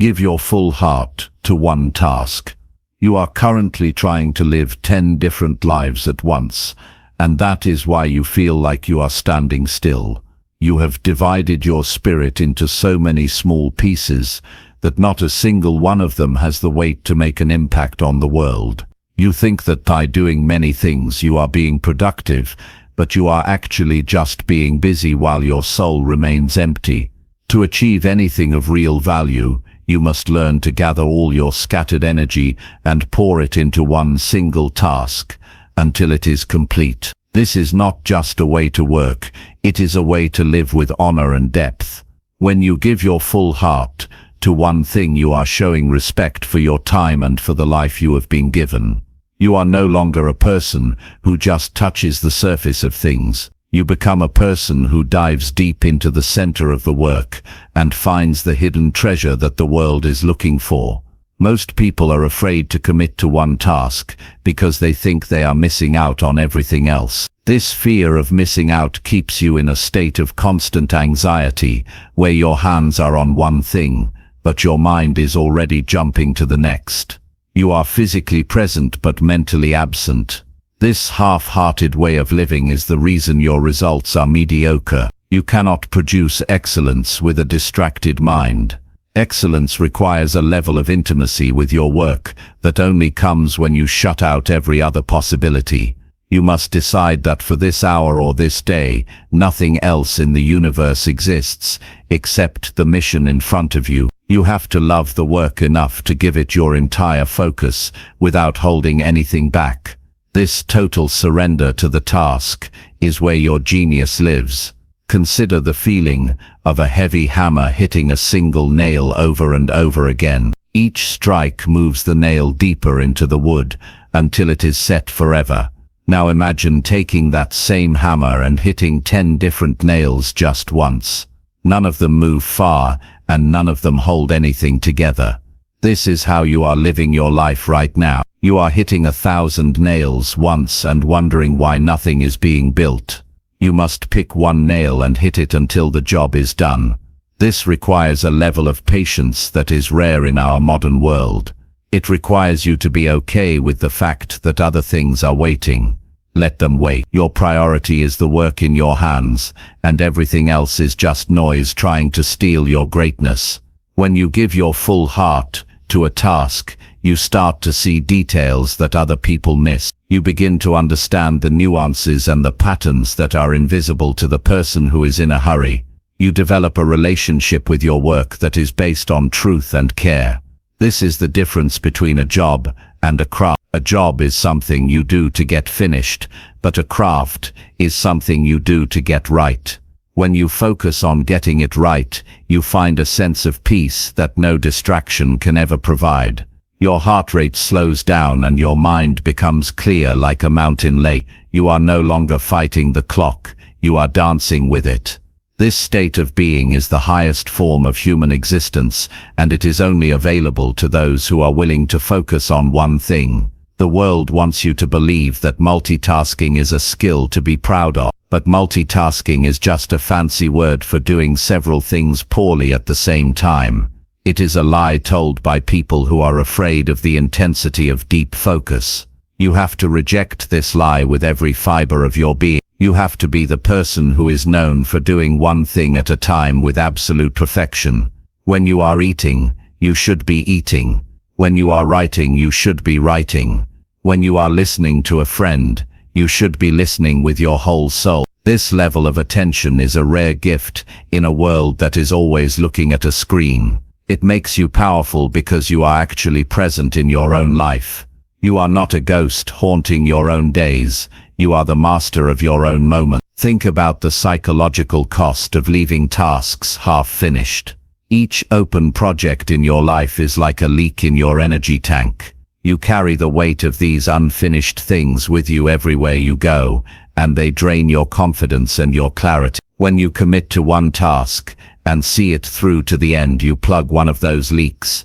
Give your full heart to one task. You are currently trying to live 10 different lives at once, and that is why you feel like you are standing still. You have divided your spirit into so many small pieces that not a single one of them has the weight to make an impact on the world. You think that by doing many things you are being productive, but you are actually just being busy while your soul remains empty. To achieve anything of real value, you must learn to gather all your scattered energy and pour it into one single task until it is complete. This is not just a way to work, it is a way to live with honor and depth. When you give your full heart to one thing, you are showing respect for your time and for the life you have been given. You are no longer a person who just touches the surface of things. You become a person who dives deep into the center of the work and finds the hidden treasure that the world is looking for. Most people are afraid to commit to one task because they think they are missing out on everything else. This fear of missing out keeps you in a state of constant anxiety where your hands are on one thing, but your mind is already jumping to the next. You are physically present but mentally absent. This half-hearted way of living is the reason your results are mediocre. You cannot produce excellence with a distracted mind. Excellence requires a level of intimacy with your work that only comes when you shut out every other possibility. You must decide that for this hour or this day, nothing else in the universe exists except the mission in front of you. You have to love the work enough to give it your entire focus without holding anything back. This total surrender to the task is where your genius lives. Consider the feeling of a heavy hammer hitting a single nail over and over again. Each strike moves the nail deeper into the wood until it is set forever. Now imagine taking that same hammer and hitting 10 different nails just once. None of them move far, and none of them hold anything together. This is how you are living your life right now. You are hitting 1,000 nails once and wondering why nothing is being built. You must pick one nail and hit it until the job is done. This requires a level of patience that is rare in our modern world. It requires you to be okay with the fact that other things are waiting. Let them wait. Your priority is the work in your hands, and everything else is just noise trying to steal your greatness. When you give your full heart to a task, you start to see details that other people miss. You begin to understand the nuances and the patterns that are invisible to the person who is in a hurry. You develop a relationship with your work that is based on truth and care. This is the difference between a job and a craft. A job is something you do to get finished, but a craft is something you do to get right. When you focus on getting it right, you find a sense of peace that no distraction can ever provide. Your heart rate slows down and your mind becomes clear like a mountain lake. You are no longer fighting the clock, you are dancing with it. This state of being is the highest form of human existence, and it is only available to those who are willing to focus on one thing. The world wants you to believe that multitasking is a skill to be proud of, but multitasking is just a fancy word for doing several things poorly at the same time. It is a lie told by people who are afraid of the intensity of deep focus. You have to reject this lie with every fiber of your being. You have to be the person who is known for doing one thing at a time with absolute perfection. When you are eating, you should be eating. When you are writing, you should be writing. When you are listening to a friend, you should be listening with your whole soul. This level of attention is a rare gift in a world that is always looking at a screen. It makes you powerful because you are actually present in your own life. You are not a ghost haunting your own days. You are the master of your own moment. Think about the psychological cost of leaving tasks half finished. Each open project in your life is like a leak in your energy tank. You carry the weight of these unfinished things with you everywhere you go, and they drain your confidence and your clarity. When you commit to one task and see it through to the end, you plug one of those leaks.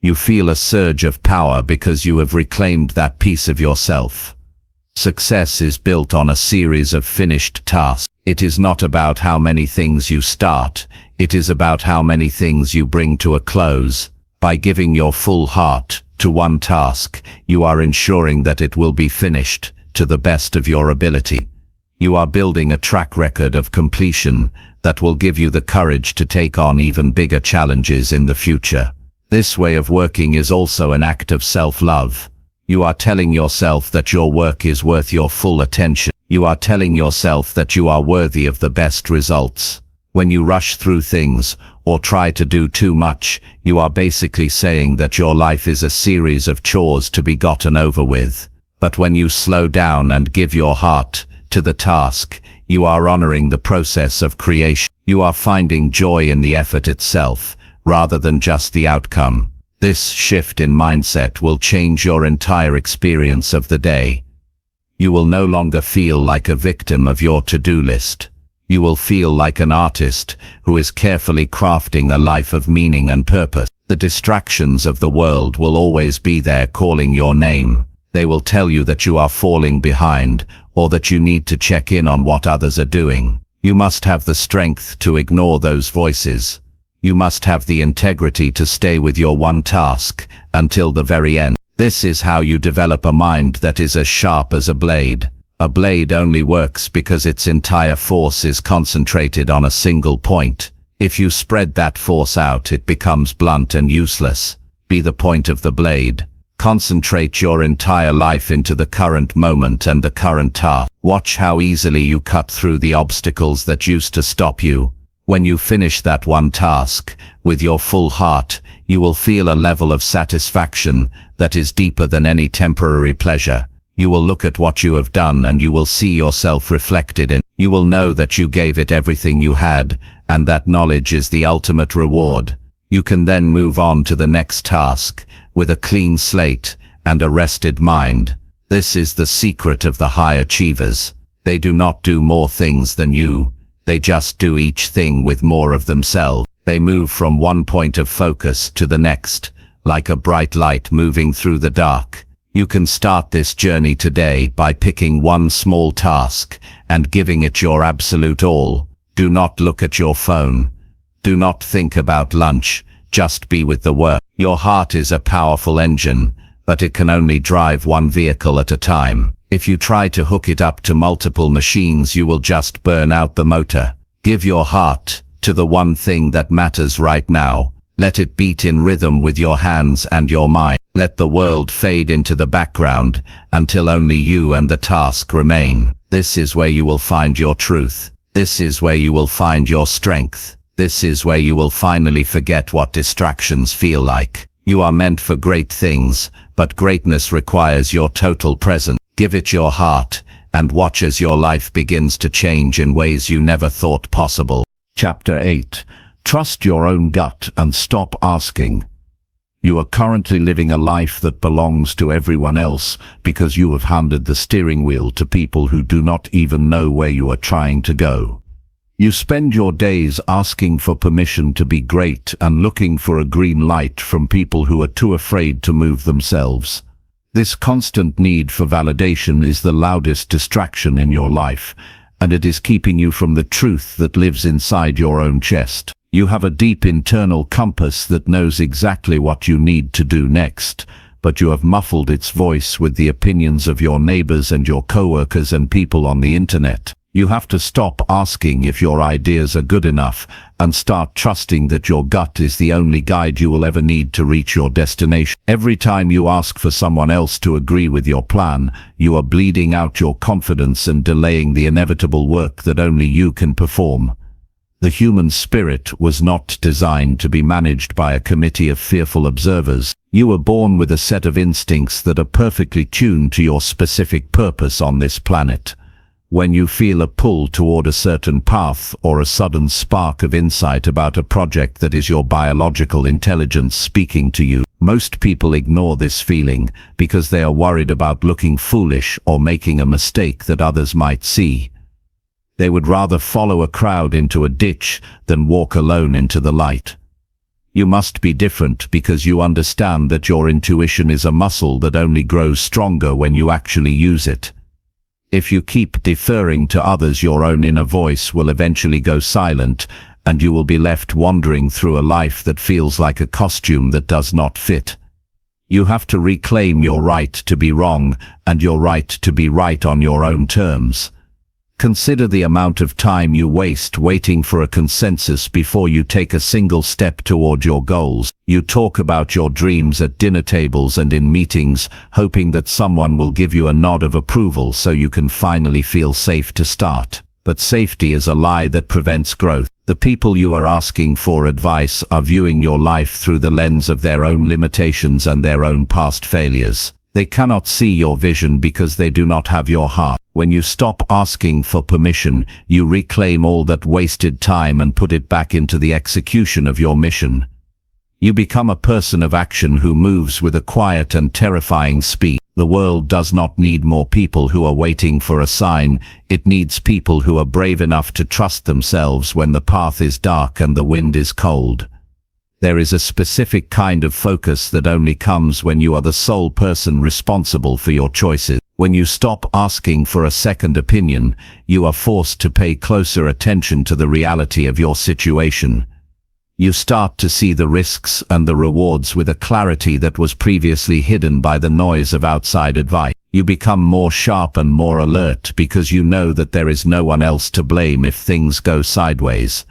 You feel a surge of power because you have reclaimed that piece of yourself. Success is built on a series of finished tasks. It is not about how many things you start, it is about how many things you bring to a close. By giving your full heart to one task, you are ensuring that it will be finished to the best of your ability. You are building a track record of completion that will give you the courage to take on even bigger challenges in the future. This way of working is also an act of self-love. You are telling yourself that your work is worth your full attention. You are telling yourself that you are worthy of the best results. When you rush through things or try to do too much, you are basically saying that your life is a series of chores to be gotten over with. But when you slow down and give your heart to the task, you are honoring the process of creation. You are finding joy in the effort itself, rather than just the outcome. This shift in mindset will change your entire experience of the day. You will no longer feel like a victim of your to-do list. You will feel like an artist who is carefully crafting a life of meaning and purpose. The distractions of the world will always be there calling your name. They will tell you that you are falling behind, or that you need to check in on what others are doing. You must have the strength to ignore those voices. You must have the integrity to stay with your one task until the very end. This is how you develop a mind that is as sharp as a blade. A blade only works because its entire force is concentrated on a single point. If you spread that force out, it becomes blunt and useless. Be the point of the blade. Concentrate your entire life into the current moment and the current task. Watch how easily you cut through the obstacles that used to stop you. When you finish that one task with your full heart, you will feel a level of satisfaction that is deeper than any temporary pleasure. You will look at what you have done and you will see yourself reflected in. You will know that you gave it everything you had, and that knowledge is the ultimate reward. You can then move on to the next task with a clean slate and a rested mind. This is the secret of the high achievers. They do not do more things than you. They just do each thing with more of themselves. They move from one point of focus to the next, like a bright light moving through the dark. You can start this journey today by picking one small task and giving it your absolute all. Do not look at your phone. Do not think about lunch, just be with the work. Your heart is a powerful engine, but it can only drive one vehicle at a time. If you try to hook it up to multiple machines, you will just burn out the motor. Give your heart to the one thing that matters right now. Let it beat in rhythm with your hands and your mind. Let the world fade into the background until only you and the task remain. This is where you will find your truth. This is where you will find your strength. This is where you will finally forget what distractions feel like. You are meant for great things, but greatness requires your total presence. Give it your heart, and watch as your life begins to change in ways you never thought possible. Chapter 8. Trust your own gut and stop asking. You are currently living a life that belongs to everyone else because you have handed the steering wheel to people who do not even know where you are trying to go. You spend your days asking for permission to be great and looking for a green light from people who are too afraid to move themselves. This constant need for validation is the loudest distraction in your life, and it is keeping you from the truth that lives inside your own chest. You have a deep internal compass that knows exactly what you need to do next, but you have muffled its voice with the opinions of your neighbors and your coworkers and people on the internet. You have to stop asking if your ideas are good enough and start trusting that your gut is the only guide you will ever need to reach your destination. Every time you ask for someone else to agree with your plan, you are bleeding out your confidence and delaying the inevitable work that only you can perform. The human spirit was not designed to be managed by a committee of fearful observers. You were born with a set of instincts that are perfectly tuned to your specific purpose on this planet. When you feel a pull toward a certain path or a sudden spark of insight about a project that is your biological intelligence speaking to you, most people ignore this feeling because they are worried about looking foolish or making a mistake that others might see. They would rather follow a crowd into a ditch than walk alone into the light. You must be different because you understand that your intuition is a muscle that only grows stronger when you actually use it. If you keep deferring to others, your own inner voice will eventually go silent, and you will be left wandering through a life that feels like a costume that does not fit. You have to reclaim your right to be wrong and your right to be right on your own terms. Consider the amount of time you waste waiting for a consensus before you take a single step toward your goals. You talk about your dreams at dinner tables and in meetings, hoping that someone will give you a nod of approval so you can finally feel safe to start. But safety is a lie that prevents growth. The people you are asking for advice are viewing your life through the lens of their own limitations and their own past failures. They cannot see your vision because they do not have your heart. When you stop asking for permission, you reclaim all that wasted time and put it back into the execution of your mission. You become a person of action who moves with a quiet and terrifying speed. The world does not need more people who are waiting for a sign. It needs people who are brave enough to trust themselves when the path is dark and the wind is cold. There is a specific kind of focus that only comes when you are the sole person responsible for your choices. When you stop asking for a second opinion, you are forced to pay closer attention to the reality of your situation. You start to see the risks and the rewards with a clarity that was previously hidden by the noise of outside advice. You become more sharp and more alert because you know that there is no one else to blame if things go sideways.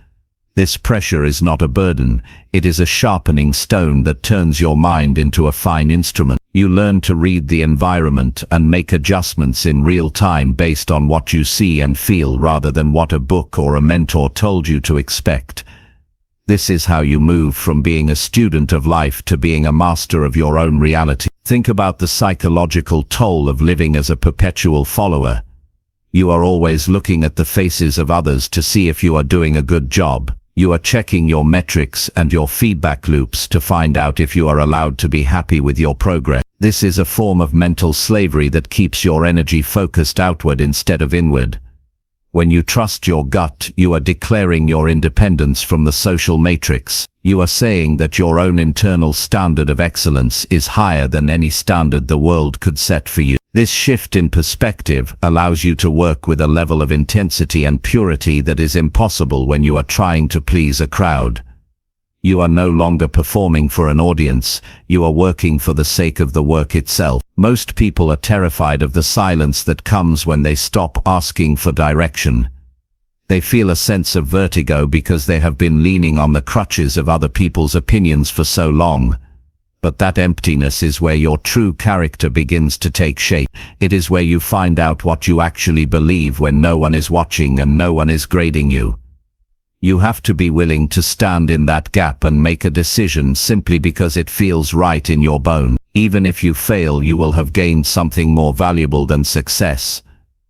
This pressure is not a burden, it is a sharpening stone that turns your mind into a fine instrument. You learn to read the environment and make adjustments in real time based on what you see and feel rather than what a book or a mentor told you to expect. This is how you move from being a student of life to being a master of your own reality. Think about the psychological toll of living as a perpetual follower. You are always looking at the faces of others to see if you are doing a good job. You are checking your metrics and your feedback loops to find out if you are allowed to be happy with your progress. This is a form of mental slavery that keeps your energy focused outward instead of inward. When you trust your gut, you are declaring your independence from the social matrix. You are saying that your own internal standard of excellence is higher than any standard the world could set for you. This shift in perspective allows you to work with a level of intensity and purity that is impossible when you are trying to please a crowd. You are no longer performing for an audience, you are working for the sake of the work itself. Most people are terrified of the silence that comes when they stop asking for direction. They feel a sense of vertigo because they have been leaning on the crutches of other people's opinions for so long. But that emptiness is where your true character begins to take shape. It is where you find out what you actually believe when no one is watching and no one is grading you. You have to be willing to stand in that gap and make a decision simply because it feels right in your bone. Even if you fail, you will have gained something more valuable than success,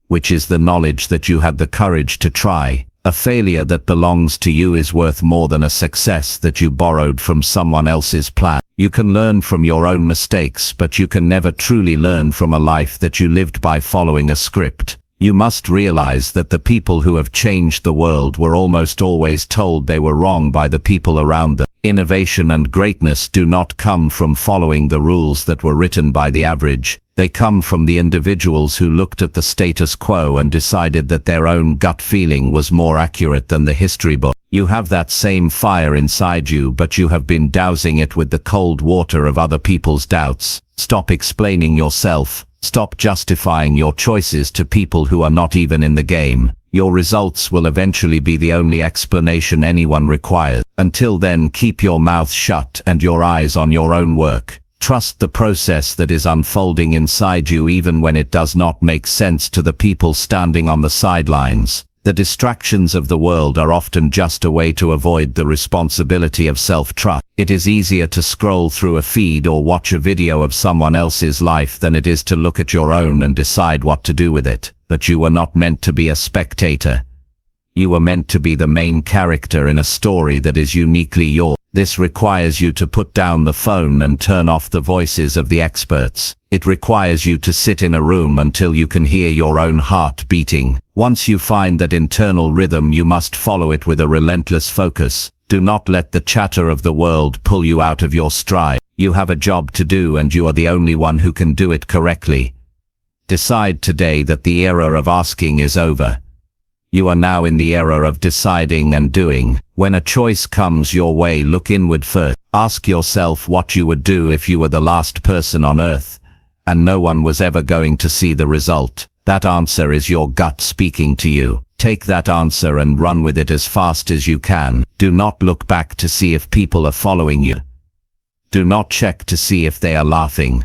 which is the knowledge that you had the courage to try. A failure that belongs to you is worth more than a success that you borrowed from someone else's plan. You can learn from your own mistakes, but you can never truly learn from a life that you lived by following a script. You must realize that the people who have changed the world were almost always told they were wrong by the people around them. Innovation and greatness do not come from following the rules that were written by the average. They come from the individuals who looked at the status quo and decided that their own gut feeling was more accurate than the history book. You have that same fire inside you, but you have been dousing it with the cold water of other people's doubts. Stop explaining yourself. Stop justifying your choices to people who are not even in the game. Your results will eventually be the only explanation anyone requires. Until then, keep your mouth shut and your eyes on your own work. Trust the process that is unfolding inside you even when it does not make sense to the people standing on the sidelines. The distractions of the world are often just a way to avoid the responsibility of self-trust. It is easier to scroll through a feed or watch a video of someone else's life than it is to look at your own and decide what to do with it. But you were not meant to be a spectator. You were meant to be the main character in a story that is uniquely yours. This requires you to put down the phone and turn off the voices of the experts. It requires you to sit in a room until you can hear your own heart beating. Once you find that internal rhythm, you must follow it with a relentless focus. Do not let the chatter of the world pull you out of your stride. You have a job to do and you are the only one who can do it correctly. Decide today that the era of asking is over. You are now in the era of deciding and doing. When a choice comes your way, look inward first. Ask yourself what you would do if you were the last person on earth, and no one was ever going to see the result. That answer is your gut speaking to you. Take that answer and run with it as fast as you can. Do not look back to see if people are following you. Do not check to see if they are laughing.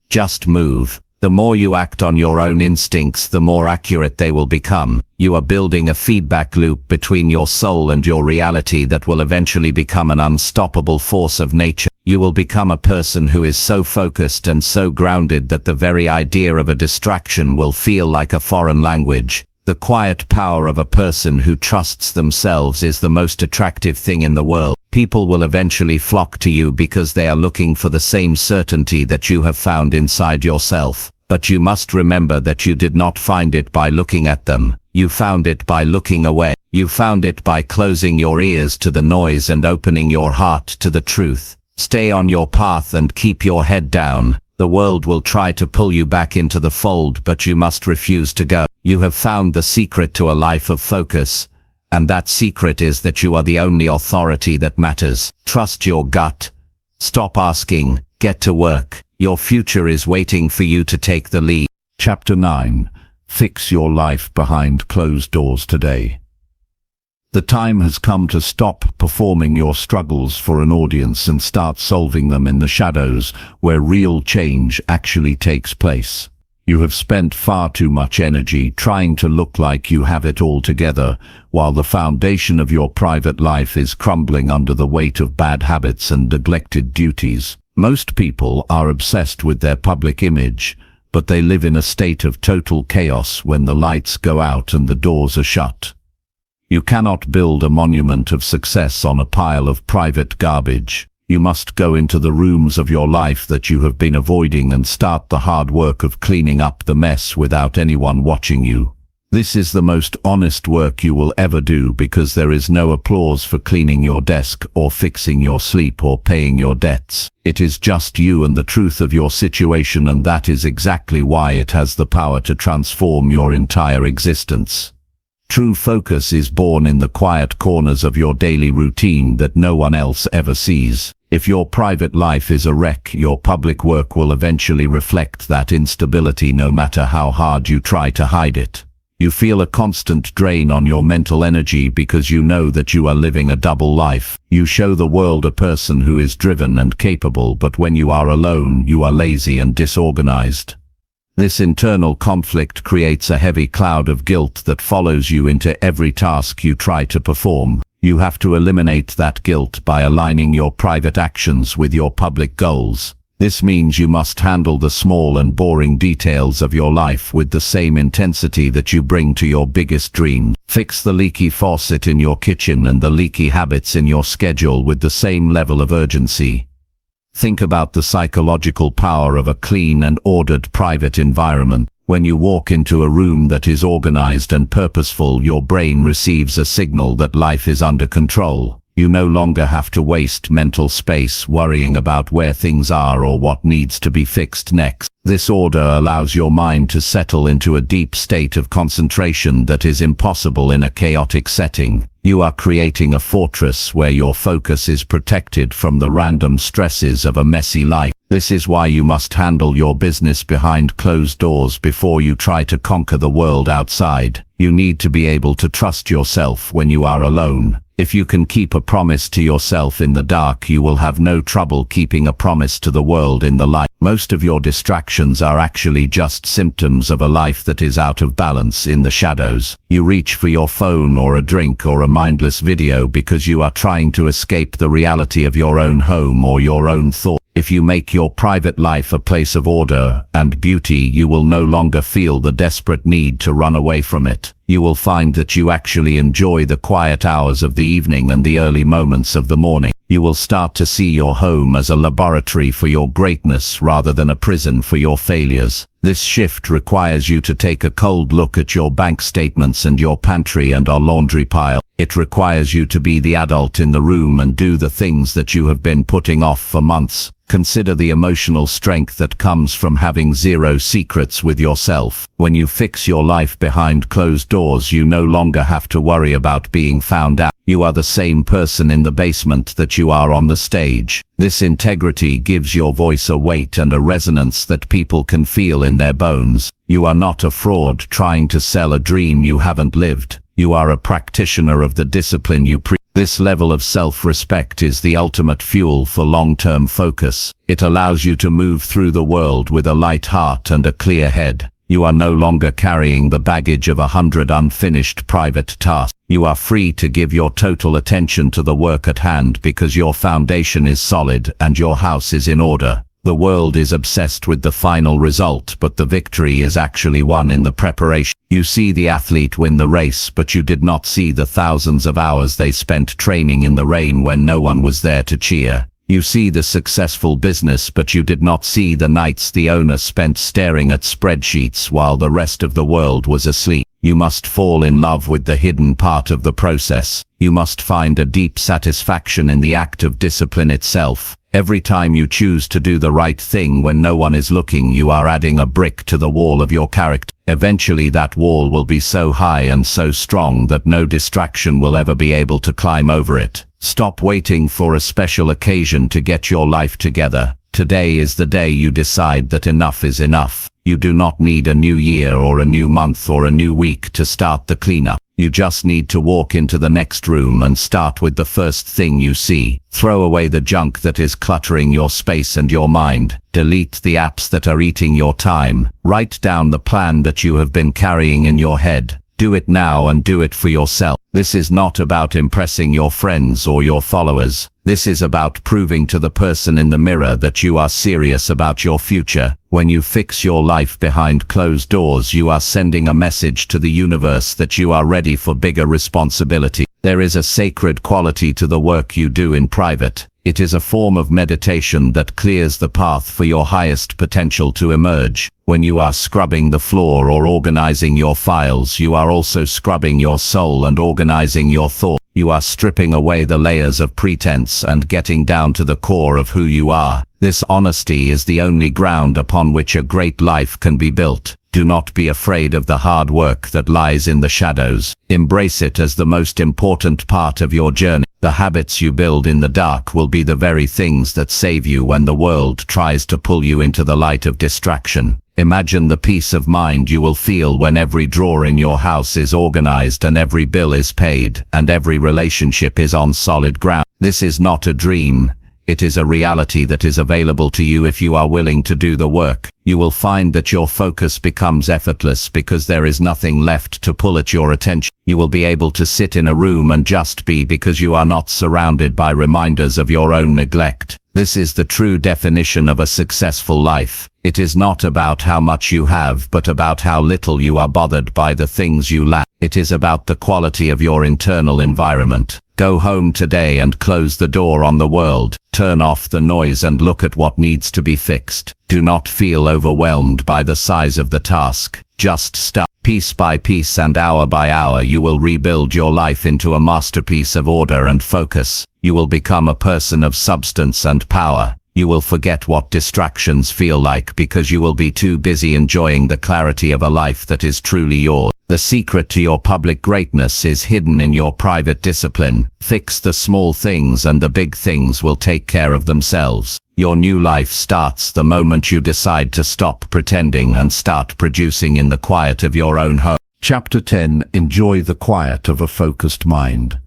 Just move. The more you act on your own instincts, the more accurate they will become. You are building a feedback loop between your soul and your reality that will eventually become an unstoppable force of nature. You will become a person who is so focused and so grounded that the very idea of a distraction will feel like a foreign language. The quiet power of a person who trusts themselves is the most attractive thing in the world. People will eventually flock to you because they are looking for the same certainty that you have found inside yourself. But you must remember that you did not find it by looking at them. You found it by looking away. You found it by closing your ears to the noise and opening your heart to the truth. Stay on your path and keep your head down. The world will try to pull you back into the fold, but you must refuse to go. You have found the secret to a life of focus. And that secret is that you are the only authority that matters. Trust your gut. Stop asking. Get to work. Your future is waiting for you to take the lead. Chapter 9. Fix your life behind closed doors today. The time has come to stop performing your struggles for an audience and start solving them in the shadows, where real change actually takes place. You have spent far too much energy trying to look like you have it all together, while the foundation of your private life is crumbling under the weight of bad habits and neglected duties. Most people are obsessed with their public image, but they live in a state of total chaos when the lights go out and the doors are shut. You cannot build a monument of success on a pile of private garbage. You must go into the rooms of your life that you have been avoiding and start the hard work of cleaning up the mess without anyone watching you. This is the most honest work you will ever do because there is no applause for cleaning your desk or fixing your sleep or paying your debts. It is just you and the truth of your situation, and that is exactly why it has the power to transform your entire existence. True focus is born in the quiet corners of your daily routine that no one else ever sees. If your private life is a wreck, your public work will eventually reflect that instability no matter how hard you try to hide it. You feel a constant drain on your mental energy because you know that you are living a double life. You show the world a person who is driven and capable, but when you are alone, you are lazy and disorganized. This internal conflict creates a heavy cloud of guilt that follows you into every task you try to perform. You have to eliminate that guilt by aligning your private actions with your public goals. This means you must handle the small and boring details of your life with the same intensity that you bring to your biggest dream. Fix the leaky faucet in your kitchen and the leaky habits in your schedule with the same level of urgency. Think about the psychological power of a clean and ordered private environment. When you walk into a room that is organized and purposeful, your brain receives a signal that life is under control. You no longer have to waste mental space worrying about where things are or what needs to be fixed next. This order allows your mind to settle into a deep state of concentration that is impossible in a chaotic setting. You are creating a fortress where your focus is protected from the random stresses of a messy life. This is why you must handle your business behind closed doors before you try to conquer the world outside. You need to be able to trust yourself when you are alone. If you can keep a promise to yourself in the dark, you will have no trouble keeping a promise to the world in the light. Most of your distractions are actually just symptoms of a life that is out of balance in the shadows. You reach for your phone or a drink or a mindless video because you are trying to escape the reality of your own home or your own thoughts. If you make your private life a place of order and beauty, you will no longer feel the desperate need to run away from it. You will find that you actually enjoy the quiet hours of the evening and the early moments of the morning. You will start to see your home as a laboratory for your greatness rather than a prison for your failures. This shift requires you to take a cold look at your bank statements and your pantry and our laundry pile. It requires you to be the adult in the room and do the things that you have been putting off for months. Consider the emotional strength that comes from having zero secrets with yourself. When you fix your life behind closed doors, you no longer have to worry about being found out. You are the same person in the basement that you are on the stage. This integrity gives your voice a weight and a resonance that people can feel in their bones. You are not a fraud trying to sell a dream you haven't lived. You are a practitioner of the discipline you preach. This level of self-respect is the ultimate fuel for long-term focus. It allows you to move through the world with a light heart and a clear head. You are no longer carrying the baggage of 100 unfinished private tasks. You are free to give your total attention to the work at hand because your foundation is solid and your house is in order. The world is obsessed with the final result, but the victory is actually won in the preparation. You see the athlete win the race, but you did not see the thousands of hours they spent training in the rain when no one was there to cheer. You see the successful business, but you did not see the nights the owner spent staring at spreadsheets while the rest of the world was asleep. You must fall in love with the hidden part of the process. You must find a deep satisfaction in the act of discipline itself. Every time you choose to do the right thing when no one is looking, you are adding a brick to the wall of your character. Eventually that wall will be so high and so strong that no distraction will ever be able to climb over it. Stop waiting for a special occasion to get your life together. Today is the day you decide that enough is enough. You do not need a new year or a new month or a new week to start the cleanup. You just need to walk into the next room and start with the first thing you see. Throw away the junk that is cluttering your space and your mind. Delete the apps that are eating your time. Write down the plan that you have been carrying in your head. Do it now and do it for yourself. This is not about impressing your friends or your followers. This is about proving to the person in the mirror that you are serious about your future. When you fix your life behind closed doors, you are sending a message to the universe that you are ready for bigger responsibility. There is a sacred quality to the work you do in private. It is a form of meditation that clears the path for your highest potential to emerge. When you are scrubbing the floor or organizing your files, you are also scrubbing your soul and organizing your thoughts. You are stripping away the layers of pretense and getting down to the core of who you are. This honesty is the only ground upon which a great life can be built. Do not be afraid of the hard work that lies in the shadows. Embrace it as the most important part of your journey. The habits you build in the dark will be the very things that save you when the world tries to pull you into the light of distraction. Imagine the peace of mind you will feel when every drawer in your house is organized and every bill is paid and every relationship is on solid ground. This is not a dream. It is a reality that is available to you if you are willing to do the work. You will find that your focus becomes effortless because there is nothing left to pull at your attention. You will be able to sit in a room and just be because you are not surrounded by reminders of your own neglect. This is the true definition of a successful life. It is not about how much you have, but about how little you are bothered by the things you lack. It is about the quality of your internal environment. Go home today and close the door on the world. Turn off the noise and look at what needs to be fixed. Do not feel overwhelmed by the size of the task. Just start. Piece by piece and hour by hour, you will rebuild your life into a masterpiece of order and focus. You will become a person of substance and power. You will forget what distractions feel like because you will be too busy enjoying the clarity of a life that is truly yours. The secret to your public greatness is hidden in your private discipline. Fix the small things and the big things will take care of themselves. Your new life starts the moment you decide to stop pretending and start producing in the quiet of your own home. Chapter 10. Enjoy the quiet of a focused mind.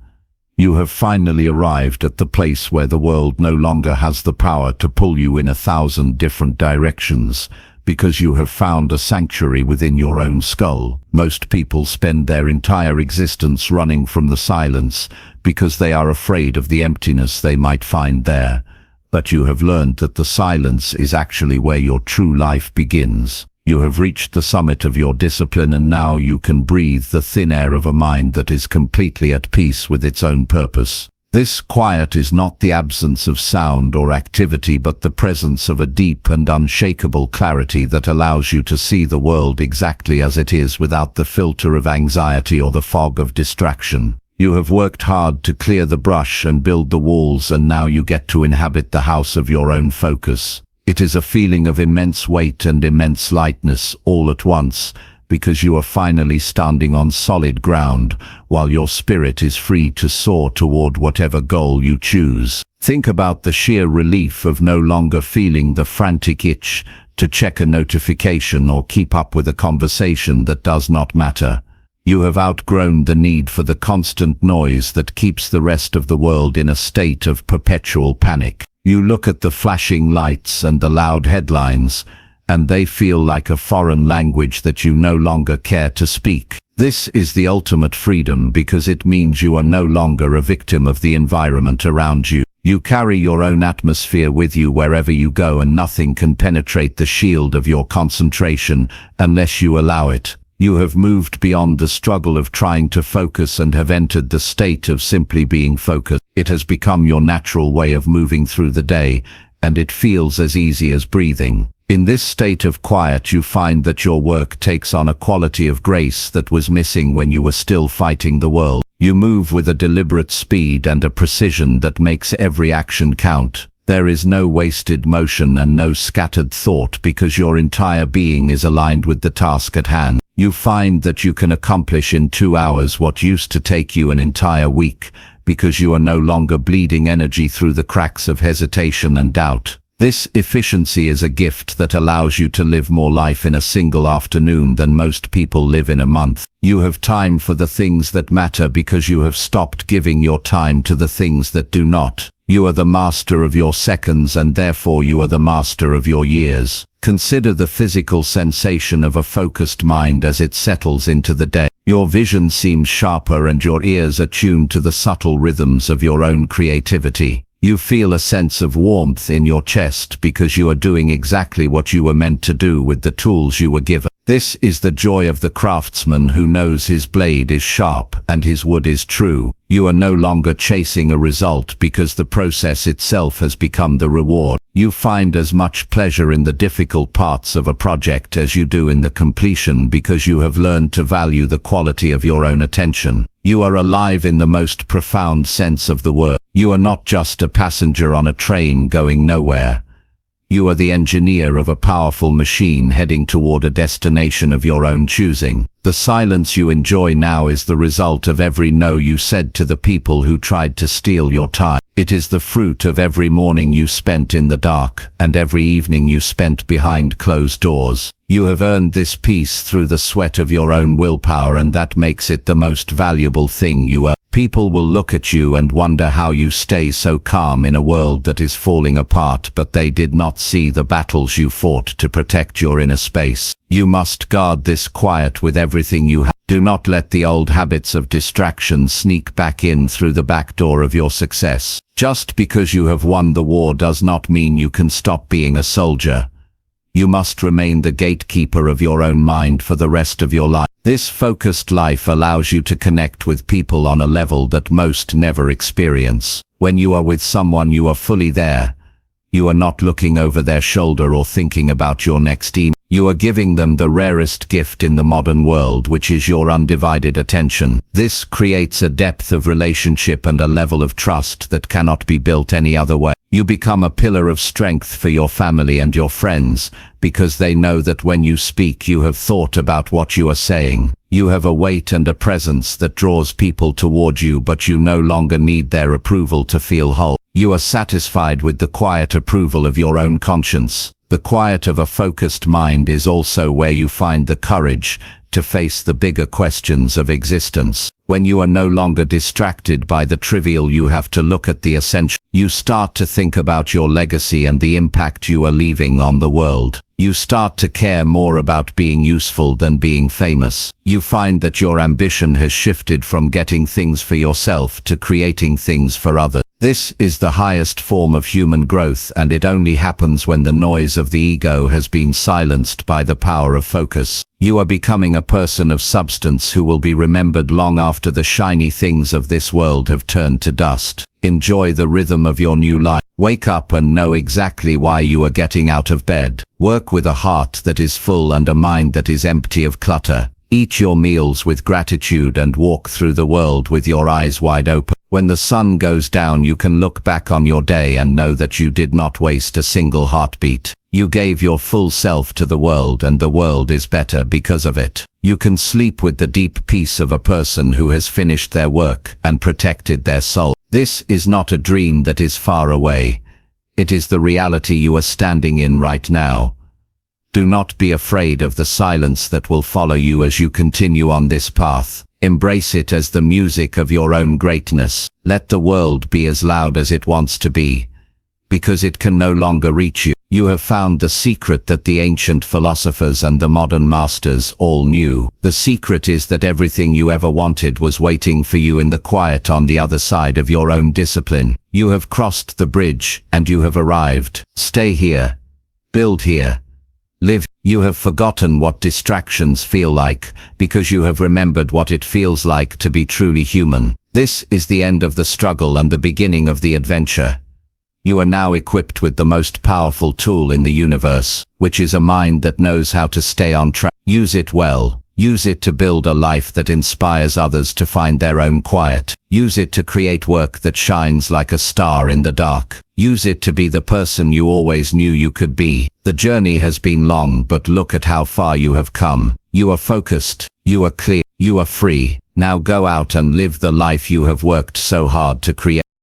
You have finally arrived at the place where the world no longer has the power to pull you in 1,000 different directions, because you have found a sanctuary within your own skull. Most people spend their entire existence running from the silence because they are afraid of the emptiness they might find there. But you have learned that the silence is actually where your true life begins. You have reached the summit of your discipline, and now you can breathe the thin air of a mind that is completely at peace with its own purpose. This quiet is not the absence of sound or activity, but the presence of a deep and unshakable clarity that allows you to see the world exactly as it is without the filter of anxiety or the fog of distraction. You have worked hard to clear the brush and build the walls, and now you get to inhabit the house of your own focus. It is a feeling of immense weight and immense lightness all at once, because you are finally standing on solid ground, while your spirit is free to soar toward whatever goal you choose. Think about the sheer relief of no longer feeling the frantic itch to check a notification or keep up with a conversation that does not matter. You have outgrown the need for the constant noise that keeps the rest of the world in a state of perpetual panic. You look at the flashing lights and the loud headlines, and they feel like a foreign language that you no longer care to speak. This is the ultimate freedom because it means you are no longer a victim of the environment around you. You carry your own atmosphere with you wherever you go, and nothing can penetrate the shield of your concentration unless you allow it. You have moved beyond the struggle of trying to focus and have entered the state of simply being focused. It has become your natural way of moving through the day, and it feels as easy as breathing. In this state of quiet, you find that your work takes on a quality of grace that was missing when you were still fighting the world. You move with a deliberate speed and a precision that makes every action count. There is no wasted motion and no scattered thought because your entire being is aligned with the task at hand. You find that you can accomplish in 2 hours what used to take you an entire week because you are no longer bleeding energy through the cracks of hesitation and doubt. This efficiency is a gift that allows you to live more life in a single afternoon than most people live in a month. You have time for the things that matter because you have stopped giving your time to the things that do not. You are the master of your seconds, and therefore you are the master of your years. Consider the physical sensation of a focused mind as it settles into the day. Your vision seems sharper and your ears are tuned to the subtle rhythms of your own creativity. You feel a sense of warmth in your chest because you are doing exactly what you were meant to do with the tools you were given. This is the joy of the craftsman who knows his blade is sharp and his wood is true. You are no longer chasing a result because the process itself has become the reward. You find as much pleasure in the difficult parts of a project as you do in the completion because you have learned to value the quality of your own attention. You are alive in the most profound sense of the word. You are not just a passenger on a train going nowhere. You are the engineer of a powerful machine heading toward a destination of your own choosing. The silence you enjoy now is the result of every no you said to the people who tried to steal your time. It is the fruit of every morning you spent in the dark and every evening you spent behind closed doors. You have earned this peace through the sweat of your own willpower, and that makes it the most valuable thing you are. People will look at you and wonder how you stay so calm in a world that is falling apart, but they did not see the battles you fought to protect your inner space. You must guard this quiet with everything you have. Do not let the old habits of distraction sneak back in through the back door of your success. Just because you have won the war does not mean you can stop being a soldier. You must remain the gatekeeper of your own mind for the rest of your life. This focused life allows you to connect with people on a level that most never experience. When you are with someone, you are fully there. You are not looking over their shoulder or thinking about your next email. You are giving them the rarest gift in the modern world, which is your undivided attention. This creates a depth of relationship and a level of trust that cannot be built any other way. You become a pillar of strength for your family and your friends, because they know that when you speak you have thought about what you are saying. You have a weight and a presence that draws people toward you, but you no longer need their approval to feel whole. You are satisfied with the quiet approval of your own conscience. The quiet of a focused mind is also where you find the courage to face the bigger questions of existence. When you are no longer distracted by the trivial, you have to look at the essential. You start to think about your legacy and the impact you are leaving on the world. You start to care more about being useful than being famous. You find that your ambition has shifted from getting things for yourself to creating things for others. This is the highest form of human growth, and it only happens when the noise of the ego has been silenced by the power of focus. You are becoming a person of substance who will be remembered long after the shiny things of this world have turned to dust. Enjoy the rhythm of your new life. Wake up and know exactly why you are getting out of bed. Work with a heart that is full and a mind that is empty of clutter. Eat your meals with gratitude and walk through the world with your eyes wide open. When the sun goes down, you can look back on your day and know that you did not waste a single heartbeat. You gave your full self to the world, and the world is better because of it. You can sleep with the deep peace of a person who has finished their work and protected their soul. This is not a dream that is far away. It is the reality you are standing in right now. Do not be afraid of the silence that will follow you as you continue on this path. Embrace it as the music of your own greatness. Let the world be as loud as it wants to be, because it can no longer reach you. You have found the secret that the ancient philosophers and the modern masters all knew. The secret is that everything you ever wanted was waiting for you in the quiet on the other side of your own discipline. You have crossed the bridge and you have arrived. Stay here. Build here. Live. You have forgotten what distractions feel like, because you have remembered what it feels like to be truly human. This is the end of the struggle and the beginning of the adventure. You are now equipped with the most powerful tool in the universe, which is a mind that knows how to stay on track. Use it well. Use it to build a life that inspires others to find their own quiet. Use it to create work that shines like a star in the dark. Use it to be the person you always knew you could be. The journey has been long, but look at how far you have come. You are focused. You are clear. You are free. Now go out and live the life you have worked so hard to create.